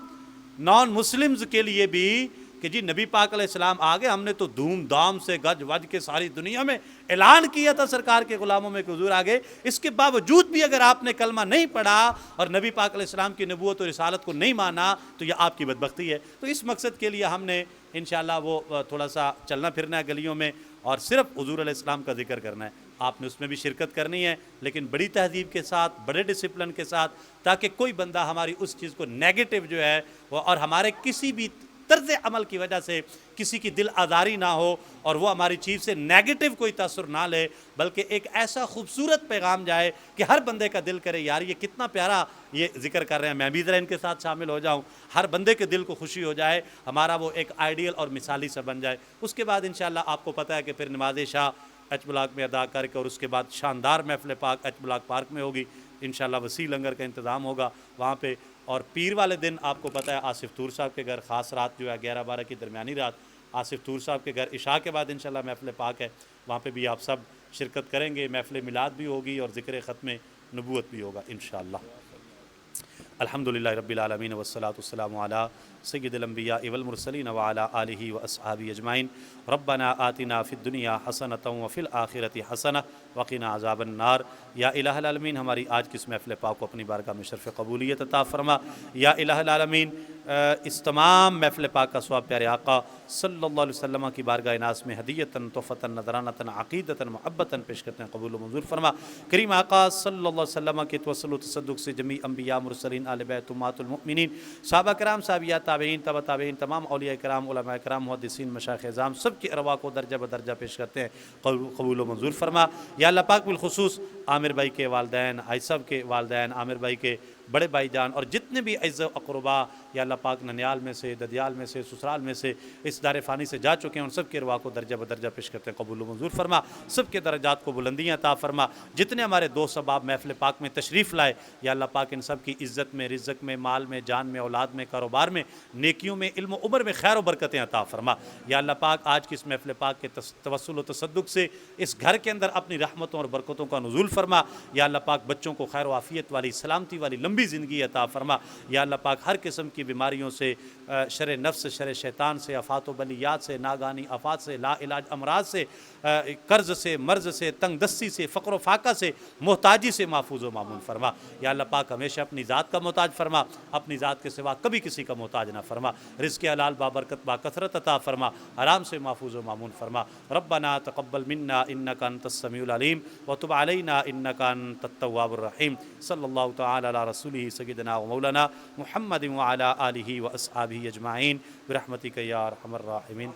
نان مسلمز کے لیے بھی کہ جی نبی پاک علیہ السلام آگے. ہم نے تو دھوم دھام سے گج وج کے ساری دنیا میں اعلان کیا تھا سرکار کے غلاموں میں کہ حضور آگے. اس کے باوجود بھی اگر آپ نے کلمہ نہیں پڑھا اور نبی پاک علیہ السلام کی نبوت و رسالت کو نہیں مانا تو یہ آپ کی بدبختی ہے. تو اس مقصد کے لیے ہم نے انشاءاللہ وہ تھوڑا سا چلنا پھرنا ہے گلیوں میں اور صرف حضور علیہ السلام کا ذکر کرنا ہے. آپ نے اس میں بھی شرکت کرنی ہے لیکن بڑی تہذیب کے ساتھ، بڑے ڈسپلن کے ساتھ، تاکہ کوئی بندہ ہماری اس چیز کو نیگیٹو جو ہے وہ اور ہمارے کسی بھی طرز عمل کی وجہ سے کسی کی دل آزاری نہ ہو اور وہ ہماری چیز سے نیگیٹو کوئی تاثر نہ لے، بلکہ ایک ایسا خوبصورت پیغام جائے کہ ہر بندے کا دل کرے یار یہ کتنا پیارا یہ ذکر کر رہے ہیں، میں بھی ذرا ان کے ساتھ شامل ہو جاؤں. ہر بندے کے دل کو خوشی ہو جائے، ہمارا وہ ایک آئیڈیل اور مثالی سا بن جائے. اس کے بعد انشاءاللہ آپ کو پتہ ہے کہ پھر نماز عشاء ایچ بلاک میں ادا کر کے اور اس کے بعد شاندار محفل پاک ایچ بلاک پارک میں ہوگی. انشاءاللہ وسیع لنگر کا انتظام ہوگا وہاں پہ. اور پیر والے دن آپ کو پتہ ہے آصف طور صاحب کے گھر خاص رات جو ہے 11-12 کی درمیانی رات آصف طور صاحب کے گھر عشاء کے بعد انشاءاللہ محفل پاک ہے، وہاں پہ بھی آپ سب شرکت کریں گے. محفل میلاد بھی ہوگی اور ذکر ختم نبوت بھی ہوگا انشاءاللہ. الحمدللہ رب العالمین والصلاة والسلام علی سید الانبیاء والمرسلین وعلی آلہ واصحابہ اجمعین ربنا آتنا فی الدنیا حسنۃ وفی الآخرۃ حسنہ وقنا عذاب النار۔ یا الہ العالمین ہماری آج کی اس محفل پاک کو اپنی بارگاہ میں شرف قبولیت عطا فرما۔ یا الہ العالمین اس تمام محفل پاک کا ثواب پیارے آقا صلی اللہ علیہ وسلم کی بارگاہ ناز میں ہدیتاً تحفتاً نذرانتاً عقیدتاً محبتاً پیش کرتے ہیں، قبول و منظور فرما۔ کریم آقا صلی اللہ علیہ وسلم کے توسل و تصدق سے جمیع انبیاء مرسلین آل بیت امہات المؤمنین صحابہ کرام صحابیات تابعین تبع تابعین تمام اولیاء کرام علماء کرام محدثین مشائخ اعظام سب کی ارواح کو درجہ بدرجہ پیش کرتے ہیں، قبول و منظور فرما۔ یا اللہ پاک بالخصوص عامر بھائی کے والدین، عائصب کے والدین، عامر بھائی کے بڑے بھائی جان اور جتنے بھی اعز و اقربا یا اللہ پاک ننیال میں سے، ددیال میں سے، سسرال میں سے اس دار فانی سے جا چکے ہیں، ان سب کے ارواح کو درجہ بدرجہ پیش کرتے ہیں، قبول و منظور فرما۔ سب کے درجات کو بلندیاں عطا فرما۔ جتنے ہمارے دوست احباب محفل پاک میں تشریف لائے یا اللہ پاک ان سب کی عزت میں، رزق میں، مال میں، جان میں، اولاد میں، کاروبار میں، نیکیوں میں، علم و عمر میں خیر و برکتیں عطا فرما۔ یا اللہ پاک آج کی اس محفل پاک کے توسل و تصدق سے اس گھر کے اندر اپنی رحمتوں اور برکتوں کا نزول فرما۔ یا اللہ پاک بچوں کو خیر و عافیت والی، سلامتی والی لمبی زندگی عطا فرما۔ یا اللہ پاک ہر قسم کی بیماریوں سے، شر نفس، شر شیطان سے، آفات و بلیات سے، ناگہانی آفات سے، لا علاج امراض سے، قرض سے، مرض سے، تنگ دستی سے، فقر و فاقہ سے، محتاجی سے محفوظ و معمون فرما۔ یا اللہ پاک ہمیشہ اپنی ذات کا محتاج فرما، اپنی ذات کے سوا کبھی کسی کا محتاج نہ فرما۔ رزق حلال بابرکت باکثرت عطا فرما، حرام سے محفوظ و معمون فرما۔ ربنا تقبل منا انک انت السمیع العلیم وتب علینا انک انت التواب الرحیم۔ صلی اللہ تعالی علی رسولہ سیدنا و مولانا محمد وعلی آلہ واصحابہ اجمعین برحمتک یا ارحم الراحمین۔